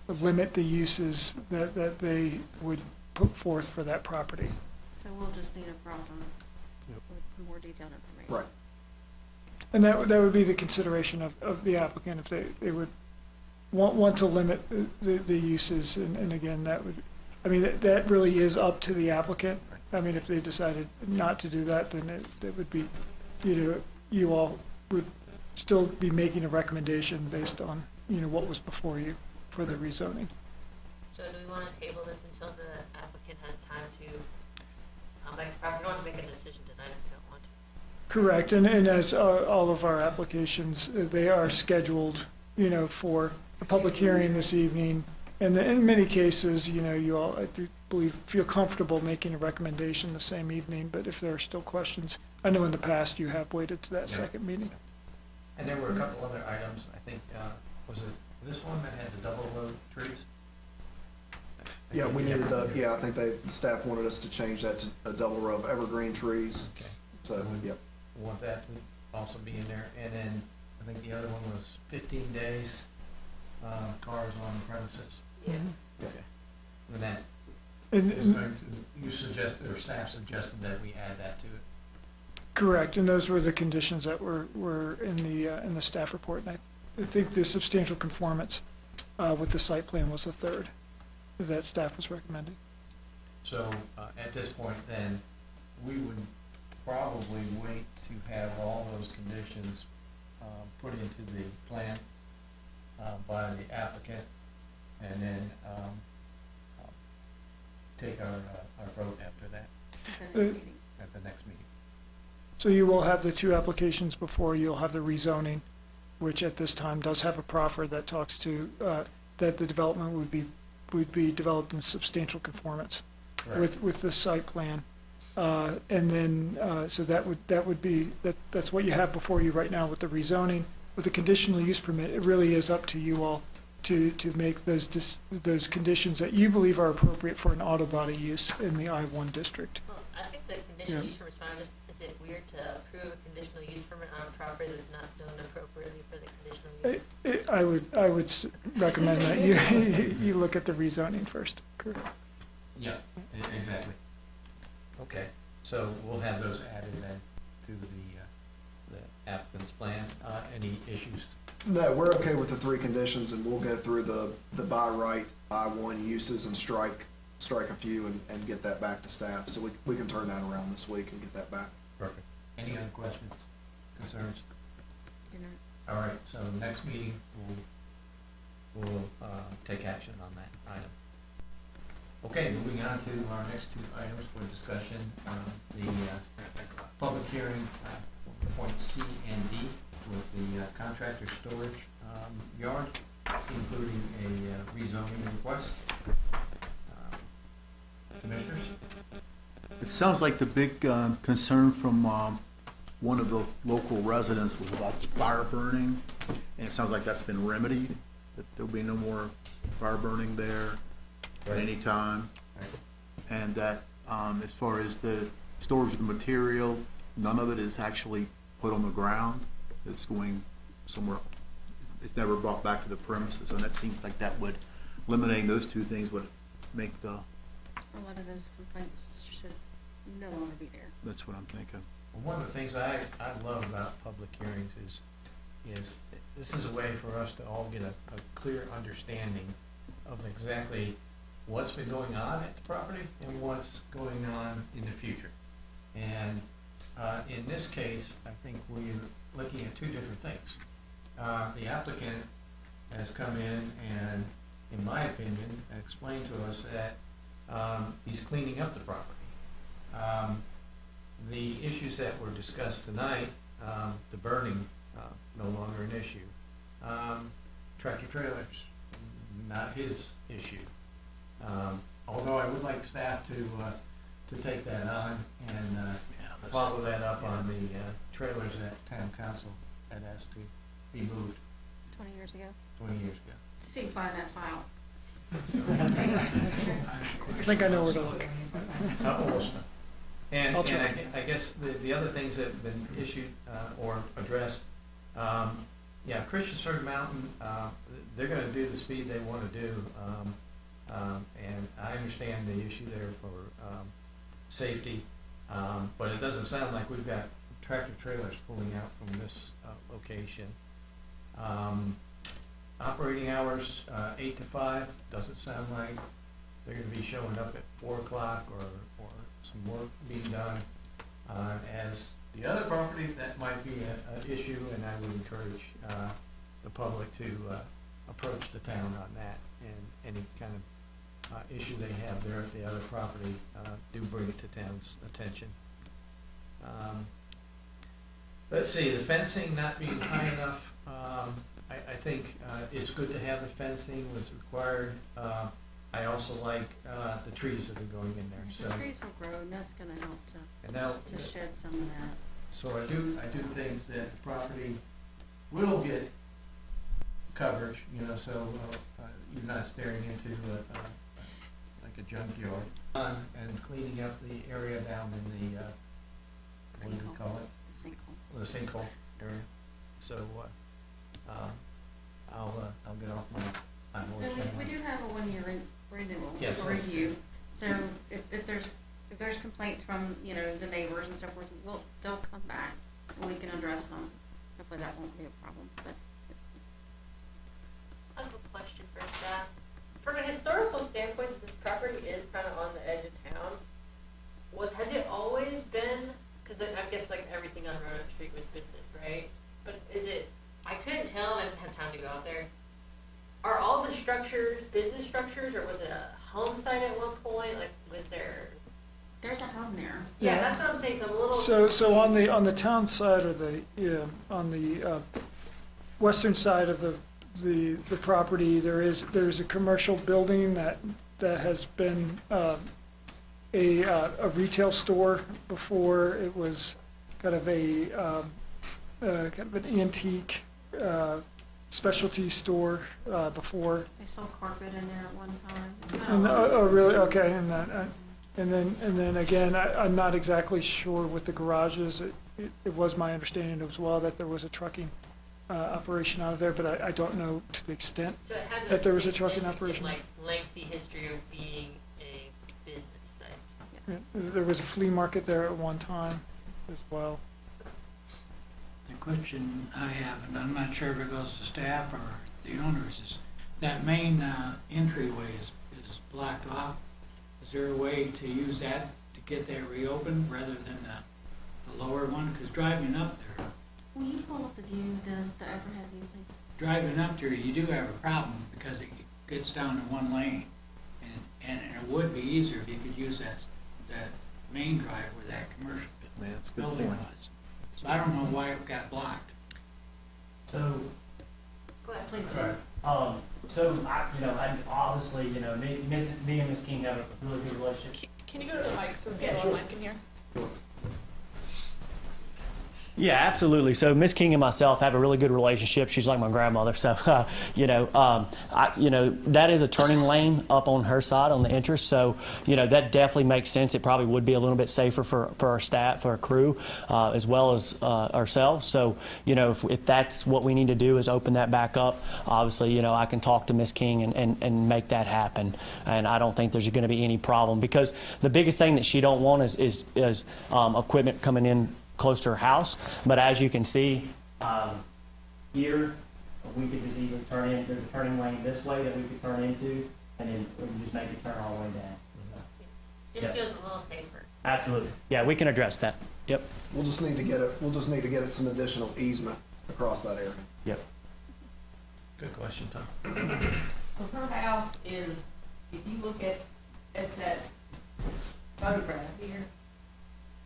limit the uses that they would put forth for that property. So we'll just need a proffer with more detailed information. Right. And that would be the consideration of the applicant if they would want to limit the uses, and again, that would, I mean, that really is up to the applicant. I mean, if they decided not to do that, then it would be, you all would still be making a recommendation based on, what was before you for the rezoning. So do we want to table this until the applicant has time to come back to property? We don't want to make a decision tonight if we don't want to. Correct, and as all of our applications, they are scheduled, for a public hearing this evening. And in many cases, you all, I do believe, feel comfortable making a recommendation the same evening, but if there are still questions, I know in the past you have waited to that second meeting. And there were a couple other items, I think, was it this one that had the double row trees? Yeah, we needed to, I think the staff wanted us to change that to a double row of evergreen trees. Okay. So, yep. Want that to also be in there. And then I think the other one was 15 days, cars on premises. Yeah. Okay. And that And- is going to, you suggested, or staff suggested that we add that to it. Correct, and those were the conditions that were in the staff report. And I think the substantial conformance with the site plan was the third that staff was recommending. So at this point then, we would probably wait to have all those conditions put into the plan by the applicant, and then take our vote after that, at the next meeting. So you will have the two applications before you. You'll have the rezoning, which at this time does have a proffer that talks to, that the development would be developed in substantial conformance with the site plan. And then, so that would be, that's what you have before you right now with the rezoning. With the conditional use permit, it really is up to you all to make those conditions that you believe are appropriate for an auto body use in the I-1 district. Well, I think the conditional use permit's fine. Is it weird to approve a conditional use permit on a property that's not zoned appropriately for the conditional use? I would recommend that you look at the rezoning first. Correct. Yeah, exactly. Okay, so we'll have those added then to the applicant's plan. Any issues? No, we're okay with the three conditions, and we'll go through the by right I-1 uses and strike a few and get that back to staff. So we can turn that around this week and get that back. Perfect. Any other questions, concerns? All right, so next meeting, we'll take action on that item. Okay, moving on to our next two items for discussion, the public hearing, point C and D, with the contractor storage yard, including a rezoning request. Commissioners? It sounds like the big concern from one of the local residents was about the fire burning, and it sounds like that's been remedied, that there'll be no more fire burning there at any time. And that as far as the storage of the material, none of it is actually put on the ground. It's going somewhere, it's never brought back to the premises, and that seems like that would, eliminating those two things would make the, A lot of those complaints should no longer be there. that's what I'm thinking. Well, one of the things I love about public hearings is this is a way for us to all get a clear understanding of exactly what's been going on at the property and what's going on in the future. And in this case, I think we're looking at two different things. The applicant has come in and, in my opinion, explained to us that he's cleaning up the property. The issues that were discussed tonight, the burning, no longer an issue. Tractor trailers, not his issue. Although I would like staff to take that on and follow that up on the trailers that town council had asked to be moved 20 years ago. 20 years ago. See if you can find that file. I think I know where to look. Almost. And I'll try. I guess the other things that have been issued or addressed, Christiansburg Mountain, they're going to do the speed they want to do. And I understand the issue there for safety, but it doesn't sound like we've got tractor trailers pulling out from this location. Operating hours, 8 to 5, doesn't sound like they're gonna be showing up at 4 o'clock or some work being done. As the other property, that might be an issue, and I would encourage the public to approach the town on that, and any kind of issue they have there at the other property, do bring it to town's attention. Let's see, the fencing not being high enough, I think it's good to have the fencing that's required. I also like the trees that are going in there, so. The trees will grow, and that's gonna help And now, to shed some of that. so I do think that the property will get coverage, you know, so you're not staring into like a junkyard. And cleaning up the area down in the, what do we call it? The sinkhole. The sinkhole area. So, I'll get off my horse. We do have a one-year renewal Yes, or that's review. So if there's complaints from, you know, the neighbors and so forth, they'll come back and we can address them. Hopefully that won't be a problem, but. I have a question for staff. From a historical standpoint, this property is kind of on the edge of town. Has it always been, because I guess like everything on Roanoke Street was business, right? But I couldn't tell, I didn't have time to go out there. Are all the structures business structures, or was it a home site at one point? Like, was there? There's a home there. Yeah, that's what I'm saying, so I'm a little. So on the town side, or on the western side of the property, there's a commercial building that has been a retail store before. It was kind of an antique specialty store before. They sold carpet in there at one time. And, oh, really? Okay. And then again, I'm not exactly sure with the garages. It was my understanding as well that there was a trucking operation out of there, but I don't know to the extent So it has that there was a trucking operation. like lengthy history of being a business site. Yeah, there was a flea market there at one time as well. The question I have, and I'm not sure if it goes to staff or the owners, is that main entryway is blocked off. Is there a way to use that to get that reopened rather than the lower one? Because driving up there, Will you pull up the view, the overhead view, please? driving up there, you do have a problem because it gets down to one lane. And it would be easier if you could use that main drive where that commercial Yeah, that's a good building point. was. So I don't know why it got blocked. So, Go ahead, please. I obviously, me and Ms. King have a really good relationship. Can you go to the mic so the Yeah, people sure. online can hear? Yeah, absolutely. So Miss King and myself have a really good relationship. She's like my grandmother. So, that is a turning lane up on her side on the entrance. So, that definitely makes sense. It probably would be a little bit safer for our staff, for our crew, as well as ourselves. So, if that's what we need to do is open that back up, obviously, I can talk to Miss King and make that happen. And I don't think there's going to be any problem, because the biggest thing that she don't want is equipment coming in close to her house. But as you can see here, we could just easily turn in. There's a turning lane this way that we could turn into, and then we can just make it turn all the way down. Just Yeah. feels a little safer. Absolutely. Yeah, we can address that. Yep. We'll just need to get some additional easement across that area. Yep. Good question, Tom. So her house is, if you look at that photograph here,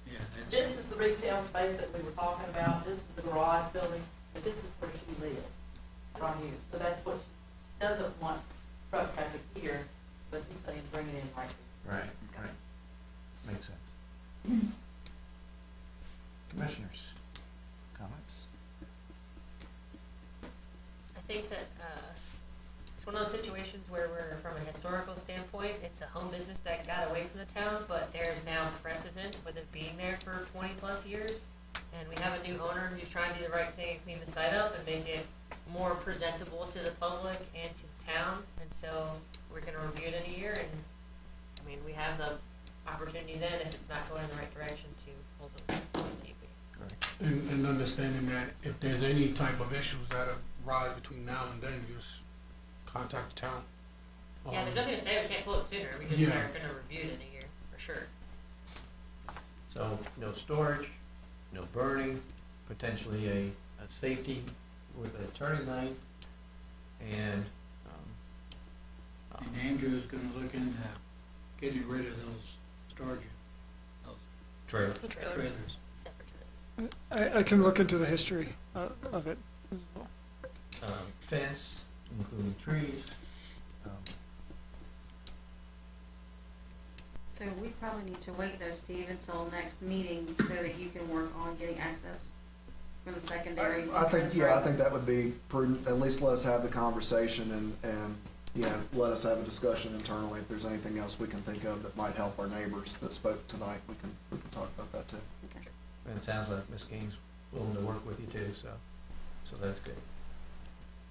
Yeah, this is the retail space that we were talking about, this is the garage building, but this is where she lives, right here. So that's what she doesn't want truck traffic here, but he's saying bring it in right here. Right. Makes sense. Commissioners, comments? I think that it's one of those situations where we're, from a historical standpoint, it's a home business that got away from the town, but there's now precedent with it being there for 20 plus years. And we have a new owner who's trying to do the right thing and clean the site up and make it more presentable to the public and to the town. And so we're going to review it in a year, and we have the opportunity then, if it's not going in the right direction, to hold them to see if we And understanding that if there's any type of issues that arise between now and then, you just contact the town. Yeah, there's nothing to say we can't pull it sooner, we just Yeah. are gonna review it in a year, for sure. So, no storage, no burning, potentially a safety with a turning lane, and, And Andrew is gonna look into getting rid of those storage, those trailer. trailers. Separate to this. I can look into the history of it as well. Fence, including trees. So we probably need to wait though, Steve, until next meeting so that you can work on getting access from the secondary. I think, entrance, yeah, I right? think that would be prudent. At least let us have the conversation and, let us have a discussion internally. If there's anything else we can think of that might help our neighbors that spoke tonight, we can talk about that too. Okay. And it sounds like Ms. King's willing to work with you too, so that's good.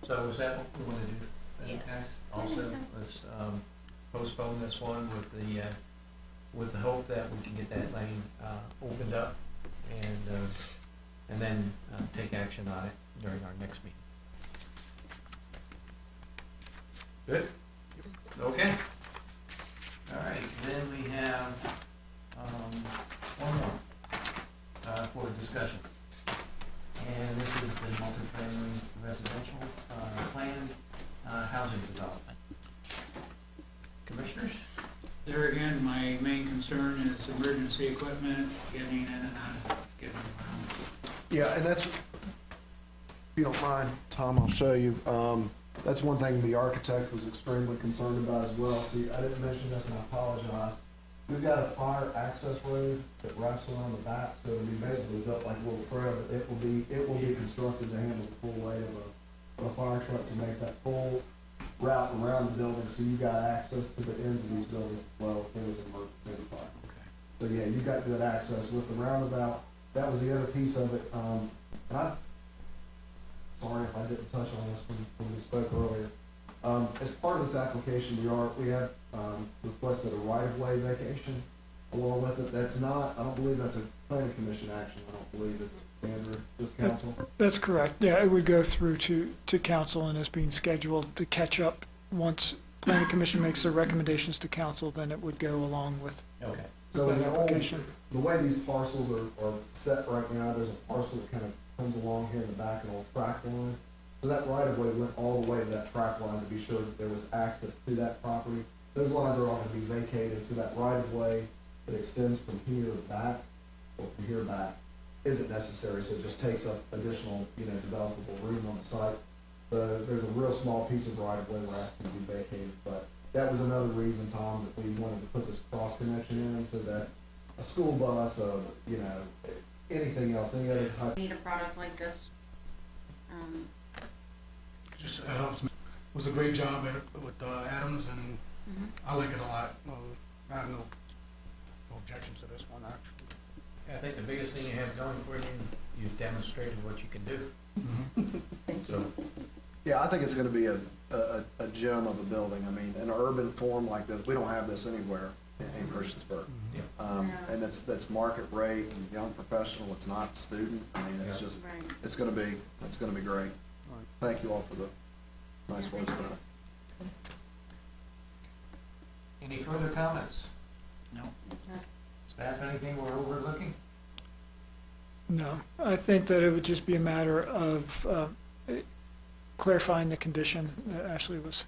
So is that what we want to do, then, Yeah. guys? I think Also, so. let's postpone this one with the hope that we can get that lane opened up and then take action on it during our next meeting. Good? Okay. All right, then we have one more for discussion. And this is the multifamily residential plan housing development. Commissioners? There again, my main concern is emergency equipment, getting in and out, getting around. Yeah, and that's, if you don't mind, Tom, I'll show you. That's one thing the architect was extremely concerned about as well. See, I didn't mention this and I apologize. We've got a fire access road that wraps around the back, so it'll be basically built like a little trail, but it will be constructed to handle the full weight of a fire truck to make that full route around the building, so you got access to the ends of these buildings as well if there was an emergency fire. Okay. So yeah, you got good access with the roundabout. That was the other piece of it. And sorry if I didn't touch on this when we spoke earlier. As part of this application, we have requested a right-of-way vacation along with it. That's not, I don't believe that's a planning commission action. I don't believe it's Andrew, just council. That's correct. Yeah, it would go through to council and is being scheduled to catch up. Once planning commission makes their recommendations to council, then it would go along with Okay. So that in the application. the way these parcels are set right now, there's a parcel that kind of comes along here in the back, an old track line. So that right of way went all the way to that track line to be sure that there was access to that property. Those lines are all gonna be vacated, so that right of way that extends from here back, or from here back, isn't necessary, so it just takes up additional, developable room on the site. So there's a real small piece of right of way we're asking to be vacated, but that was another reason, Tom, that we wanted to put this cross connection in, so that a school bus, anything else, any other type. Need a product like this. Just helps me. It was a great job with Adams, and I like it a lot. I have no objections to this one, actually. I think the biggest thing you have going for you, you've demonstrated what you can do. So, Yeah, I think it's gonna be a gem of a building. I mean, an urban form like this, we don't have this anywhere in Christiansburg. yeah. And that's market rate and young professional, it's not student. I mean, it's Yeah. just, Right. it's gonna be great. Thank you all for the nice words about it. Any further comments? No. Staff, anything we're overlooking? No, I think that it would just be a matter of clarifying the condition that Ashley was.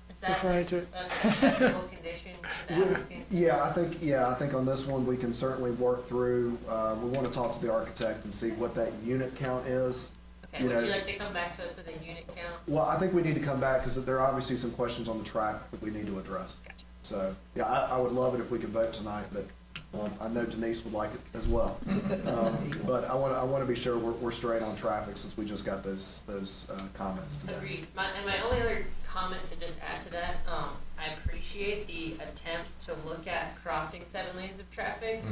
Is that Referring a to- acceptable condition to the applicant? Yeah, I think on this one, we can certainly work through, we wanna talk to the architect and see what that unit count is. Okay, would you like to come back to us with a unit count? Well, I think we need to come back, because there are obviously some questions on the traffic that we need to address. Gotcha. So, yeah, I would love it if we could vote tonight, but I know Denise would like it as well. But I want to be sure we're straight on traffic, since we just got those comments today. Agreed. And my only other comment to just add to that, I appreciate the attempt to look at crossing 7 lanes of traffic.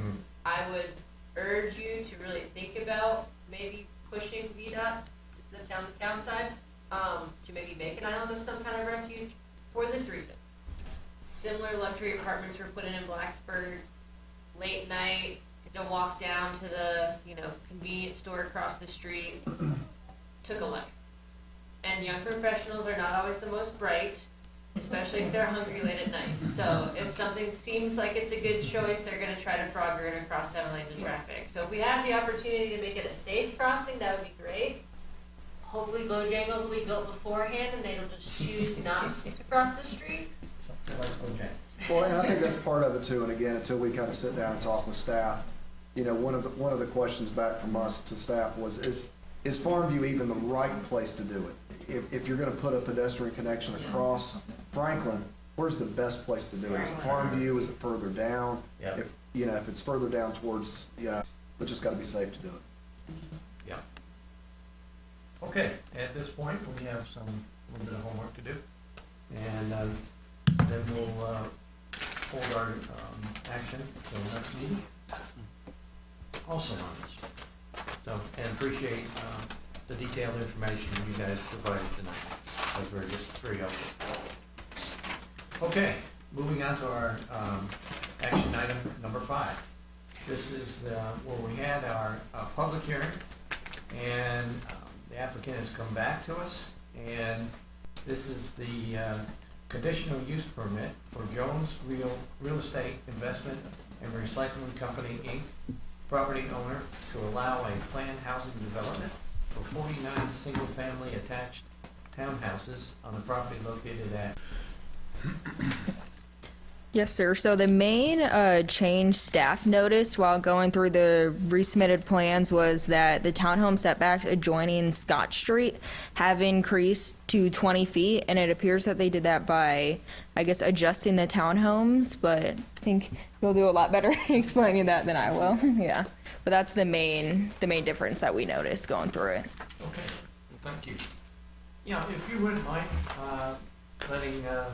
I would urge you to really think about maybe pushing VDOT to the town side, to maybe make an island of some kind of refuge for this reason. Similar luxury apartments were put in Blacksburg, late night, to walk down to the, convenience store across the street took a life. And young professionals are not always the most bright, especially if they're hungry late at night. So if something seems like it's a good choice, they're gonna try to frog in across 7 lanes of traffic. So if we have the opportunity to make it a safe crossing, that would be great. Hopefully Bojangles will be built beforehand and they will just choose not to cross the street. Something like Bojangles. Well, and I think that's part of it too, and again, until we kind of sit down and talk with staff, one of the questions back from us to staff was, is Farmview even the right place to do it? If you're gonna put a pedestrian connection across Franklin, where's the best place to do it? Is it Farmview, is it further down? Yeah. If it's further down towards, but just gotta be safe to do it. Yeah. Okay, at this point, we have a little bit of homework to do. And then we'll hold our action until the next meeting. Also on this one. So, and appreciate the detailed information you guys provided tonight. That's very helpful. Okay, moving on to our action item number 5. This is where we had our public hearing, and the applicant has come back to us, and this is the conditional use permit for Jones Real Estate Investment and Recycling Company, Inc., property owner, to allow a planned housing development for 49 single-family attached townhouses on the property located at. Yes, sir. So the main change staff noticed while going through the resubmitted plans was that the townhome setbacks adjoining Scott Street have increased to 20 feet, and it appears that they did that by, I guess, adjusting the townhomes, but I think you'll do a lot better explaining that than I will. Yeah. But that's the main difference that we noticed going through it. Okay, well, thank you. Yeah, if you wouldn't mind letting the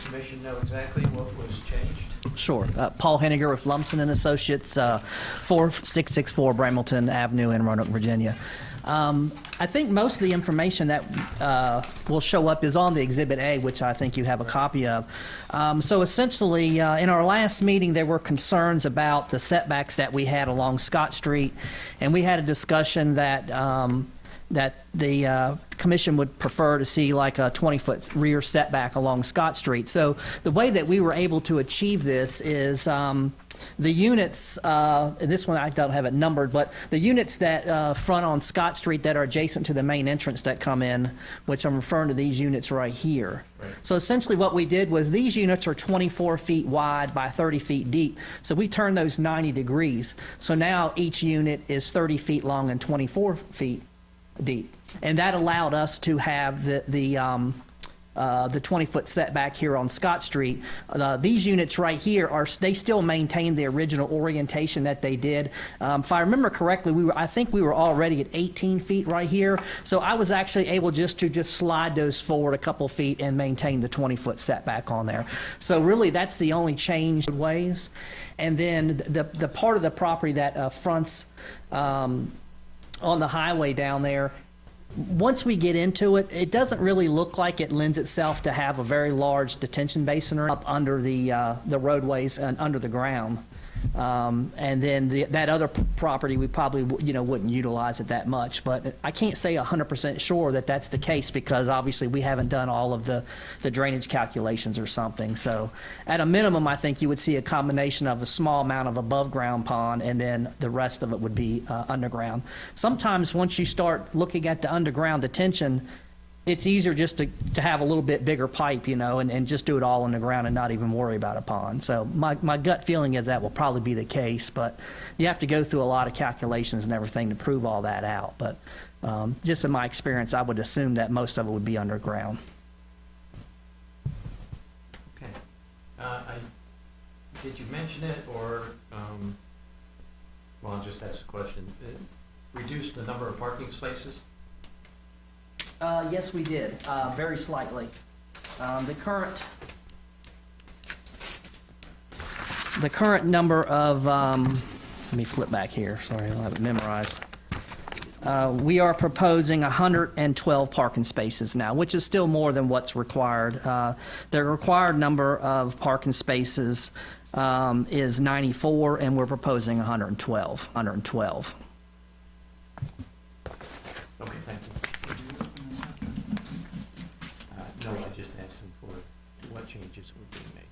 commission know exactly what was changed. Sure. Paul Henniger with Lumsden and Associates, 4664 Bramilton Avenue in Roanoke, Virginia. I think most of the information that will show up is on the Exhibit A, which I think you have a copy of. So essentially, in our last meeting, there were concerns about the setbacks that we had along Scott Street, and we had a discussion that that the commission would prefer to see like a 20-foot rear setback along Scott Street. So the way that we were able to achieve this is the units, and this one I don't have it numbered, but the units that front on Scott Street that are adjacent to the main entrance that come in, which I'm referring to these units right here. Right. So essentially what we did was these units are 24 feet wide by 30 feet deep. So we turned those 90 degrees. So now each unit is 30 feet long and 24 feet deep. And that allowed us to have the 20-foot setback here on Scott Street. These units right here they still maintain the original orientation that they did. If I remember correctly, I think we were already at 18 feet right here. So I was actually able just to slide those forward a couple feet and maintain the 20-foot setback on there. So really, that's the only change ways. And then the part of the property that fronts on the highway down there, once we get into it, it doesn't really look like it lends itself to have a very large detention basin up under the roadways and under the ground. And then that other property, we probably wouldn't utilize it that much. But I can't say 100% sure that that's the case because obviously we haven't done all of the drainage calculations or something. So at a minimum, I think you would see a combination of a small amount of above ground pond and then the rest of it would be underground. Sometimes once you start looking at the underground detention, it's easier just to have a little bit bigger pipe, and just do it all in the ground and not even worry about a pond. So my gut feeling is that will probably be the case, but you have to go through a lot of calculations and everything to prove all that out. But just in my experience, I would assume that most of it would be underground. Okay. Did you mention it, or, well, I'll just ask the question. Reduce the number of parking spaces? Yes, we did, very slightly. The current number of, let me flip back here, sorry, I don't have it memorized. We are proposing 112 parking spaces now, which is still more than what's required. The required number of parking spaces is 94, and we're proposing 112. Okay, thank you. No, I just asked him for what changes were being made.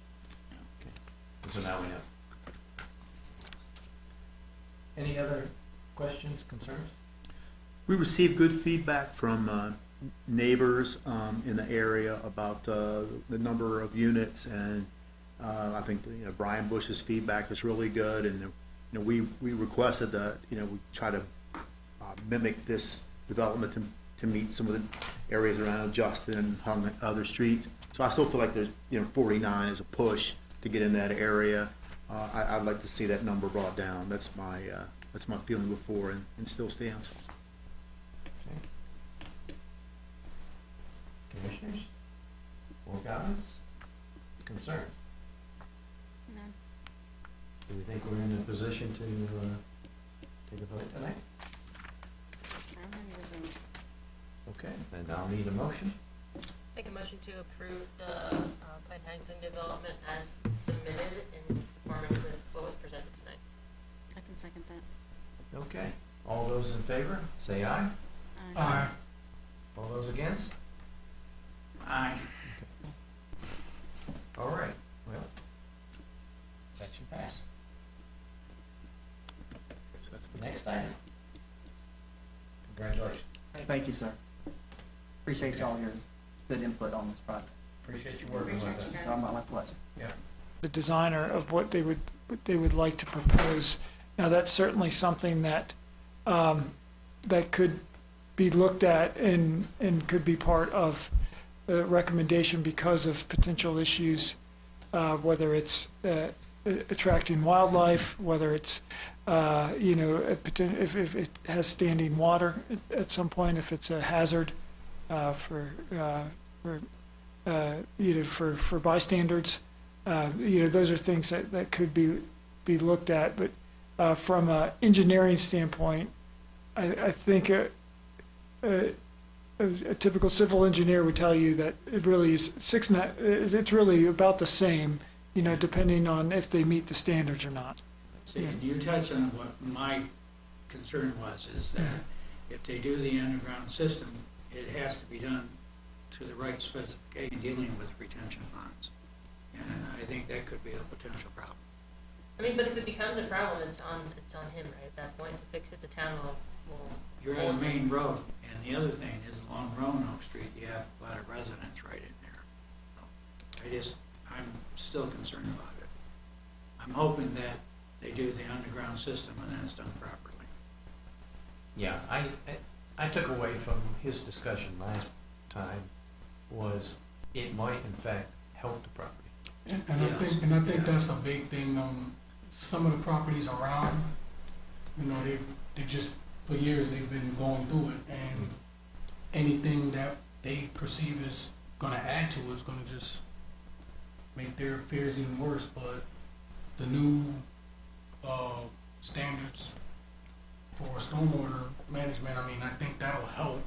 Okay, so now we know. Any other questions, concerns? We received good feedback from neighbors in the area about the number of units, and I think Brian Bush's feedback is really good, and we requested that we try to mimic this development to meet some of the areas around Justin and Hung and other streets. So I still feel like there's 49 is a push to get in that area. I'd like to see that number brought down. That's my feeling before, and still stands. Okay. Commissioners? More comments? Concerns? None. Do we think we're in a position to take a vote tonight? I'm ready to vote. Okay, then I'll need a motion. Make a motion to approve the Plant Henson development as submitted in conformance with what was presented tonight. I can second that. Okay, all those in favor, say aye. Aye. All those against? Aye. All right, well, that should pass. So that's the Next item. Congratulations. Thank you, sir. Appreciate all your good input on this project. Appreciate you working with us. So my pleasure. Yeah. The designer of what they would like to propose. Now, that's certainly something that that could be looked at and could be part of the recommendation because of potential issues, whether it's attracting wildlife, whether it's if it has standing water at some point, if it's a hazard for bystanders. Those are things that could be looked at. But from an engineering standpoint, I think a typical civil engineer would tell you that it really is it's really about the same, depending on if they meet the standards or not. See, and you touched on what my concern was, is that if they do the underground system, it has to be done to the right specification dealing with retention ponds. And I think that could be a potential problem. I mean, but if it becomes a problem, it's on him, right, at that point, to fix it. The town will You're on a main road, and the other thing is along Roanoke Street, you have a lot of residents right in there. So I'm still concerned about it. I'm hoping that they do the underground system and then it's done properly. Yeah, I took away from his discussion last time was it might in fact help the property. And I think that's a big thing. Some of the properties around, they just for years they've been going through it, and anything that they perceive is going to add to it is going to just make their affairs even worse. But the new standards for stormwater management, I think that'll help.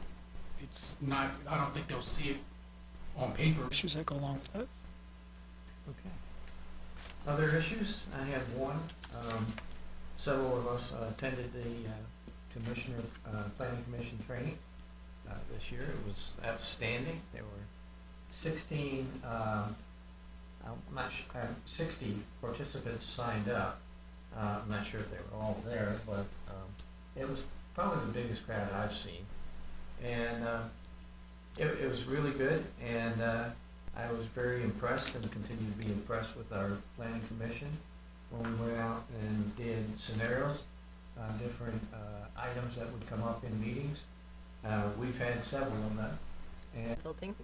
It's not. I don't think they'll see it on paper. Issues that go along with that. Okay. Other issues? I have one. Several of us attended the Planning Commission training this year. It was outstanding. There were 16, 60 participants signed up. I'm not sure if they were all there, but it was probably the biggest crowd I've seen. And it was really good, and I was very impressed and continue to be impressed with our Planning Commission when we went out and did scenarios, different items that would come up in meetings. We've had several of them. And Building.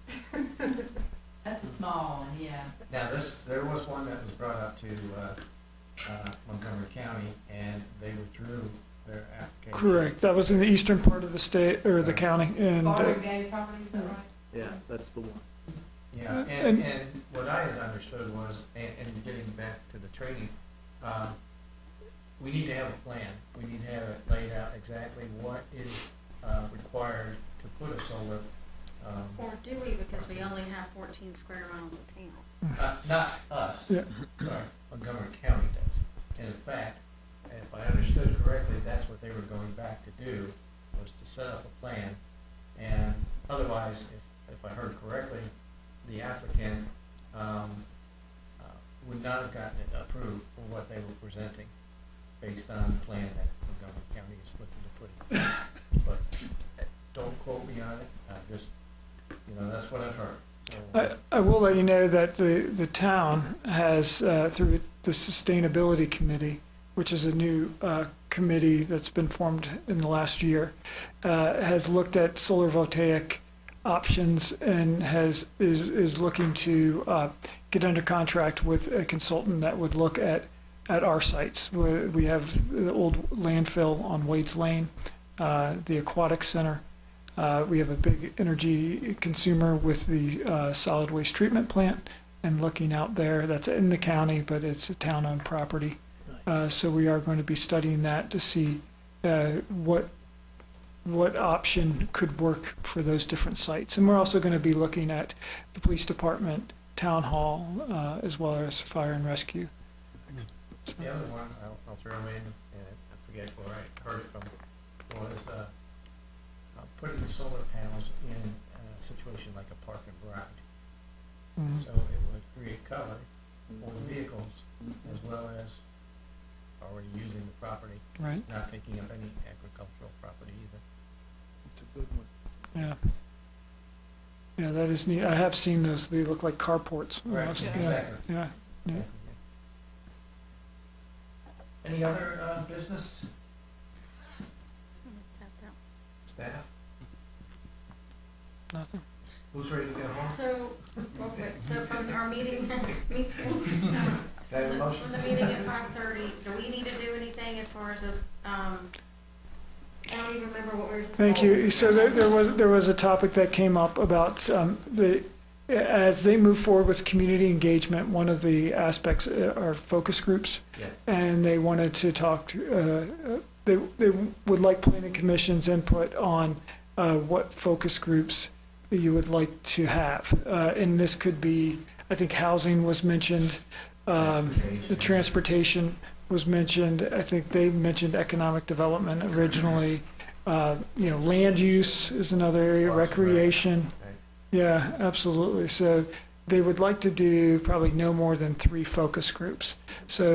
That's a small one, yeah. now there was one that was brought up to Montgomery County, and they withdrew their application. Correct. That was in the eastern part of the state or the county, and Barber Gay property, is that right? Yeah, that's the one. Yeah, and what I had understood was, and getting back to the training, we need to have a plan. We need to have it laid out exactly what is required to put a solar, Or do we, because we only have 14 square miles of town? not us, Yeah. sorry, Montgomery County does. And in fact, if I understood correctly, that's what they were going back to do, was to set up a plan. And otherwise, if I heard correctly, the applicant would not have gotten it approved for what they were presenting based on the plan that Montgomery County is looking to put in place. But don't quote me on it, just, that's what I've heard. So, I will let you know that the town has, through the Sustainability Committee, which is a new committee that's been formed in the last year, has looked at solar voltaic options and is looking to get under contract with a consultant that would look at our sites. We have the old landfill on Wade's Lane, the Aquatic Center. We have a big energy consumer with the solid waste treatment plant, and looking out there, that's in the county, but it's a town-owned property. So we are going to be studying that to see what option could work for those different sites. And we're also going to be looking at the police department, town hall, as well as fire and rescue. the other one, I'll throw in, and I forget where I heard it from, was putting the solar panels in a situation like a park and ride. Mhm. So it would create cover for the vehicles as well as already using the property, Right. not taking up any agricultural property either. It's a good one. Yeah. Yeah, that is neat. I have seen those. They look like carports. Right, almost. yeah, Yeah. exactly. Yeah. Yeah. Any other business, Tapped out. staff? Nothing. Who's ready to go home? So, real quick, so from our meeting, me too. Can I have a motion? From the meeting at 5:30, do we need to do anything as far as those, I don't even remember what we were. Thank you. So there was a topic that came up about as they move forward with community engagement, one of the aspects are focus groups. Yes. And they wanted to talk to, they would like planning commission's input on what focus groups you would like to have. And this could be, I think housing was mentioned, the transportation was mentioned. I think they mentioned economic development originally. Land use is another area, recreation. Yeah, absolutely. So they would like to do probably no more than 3 focus groups. So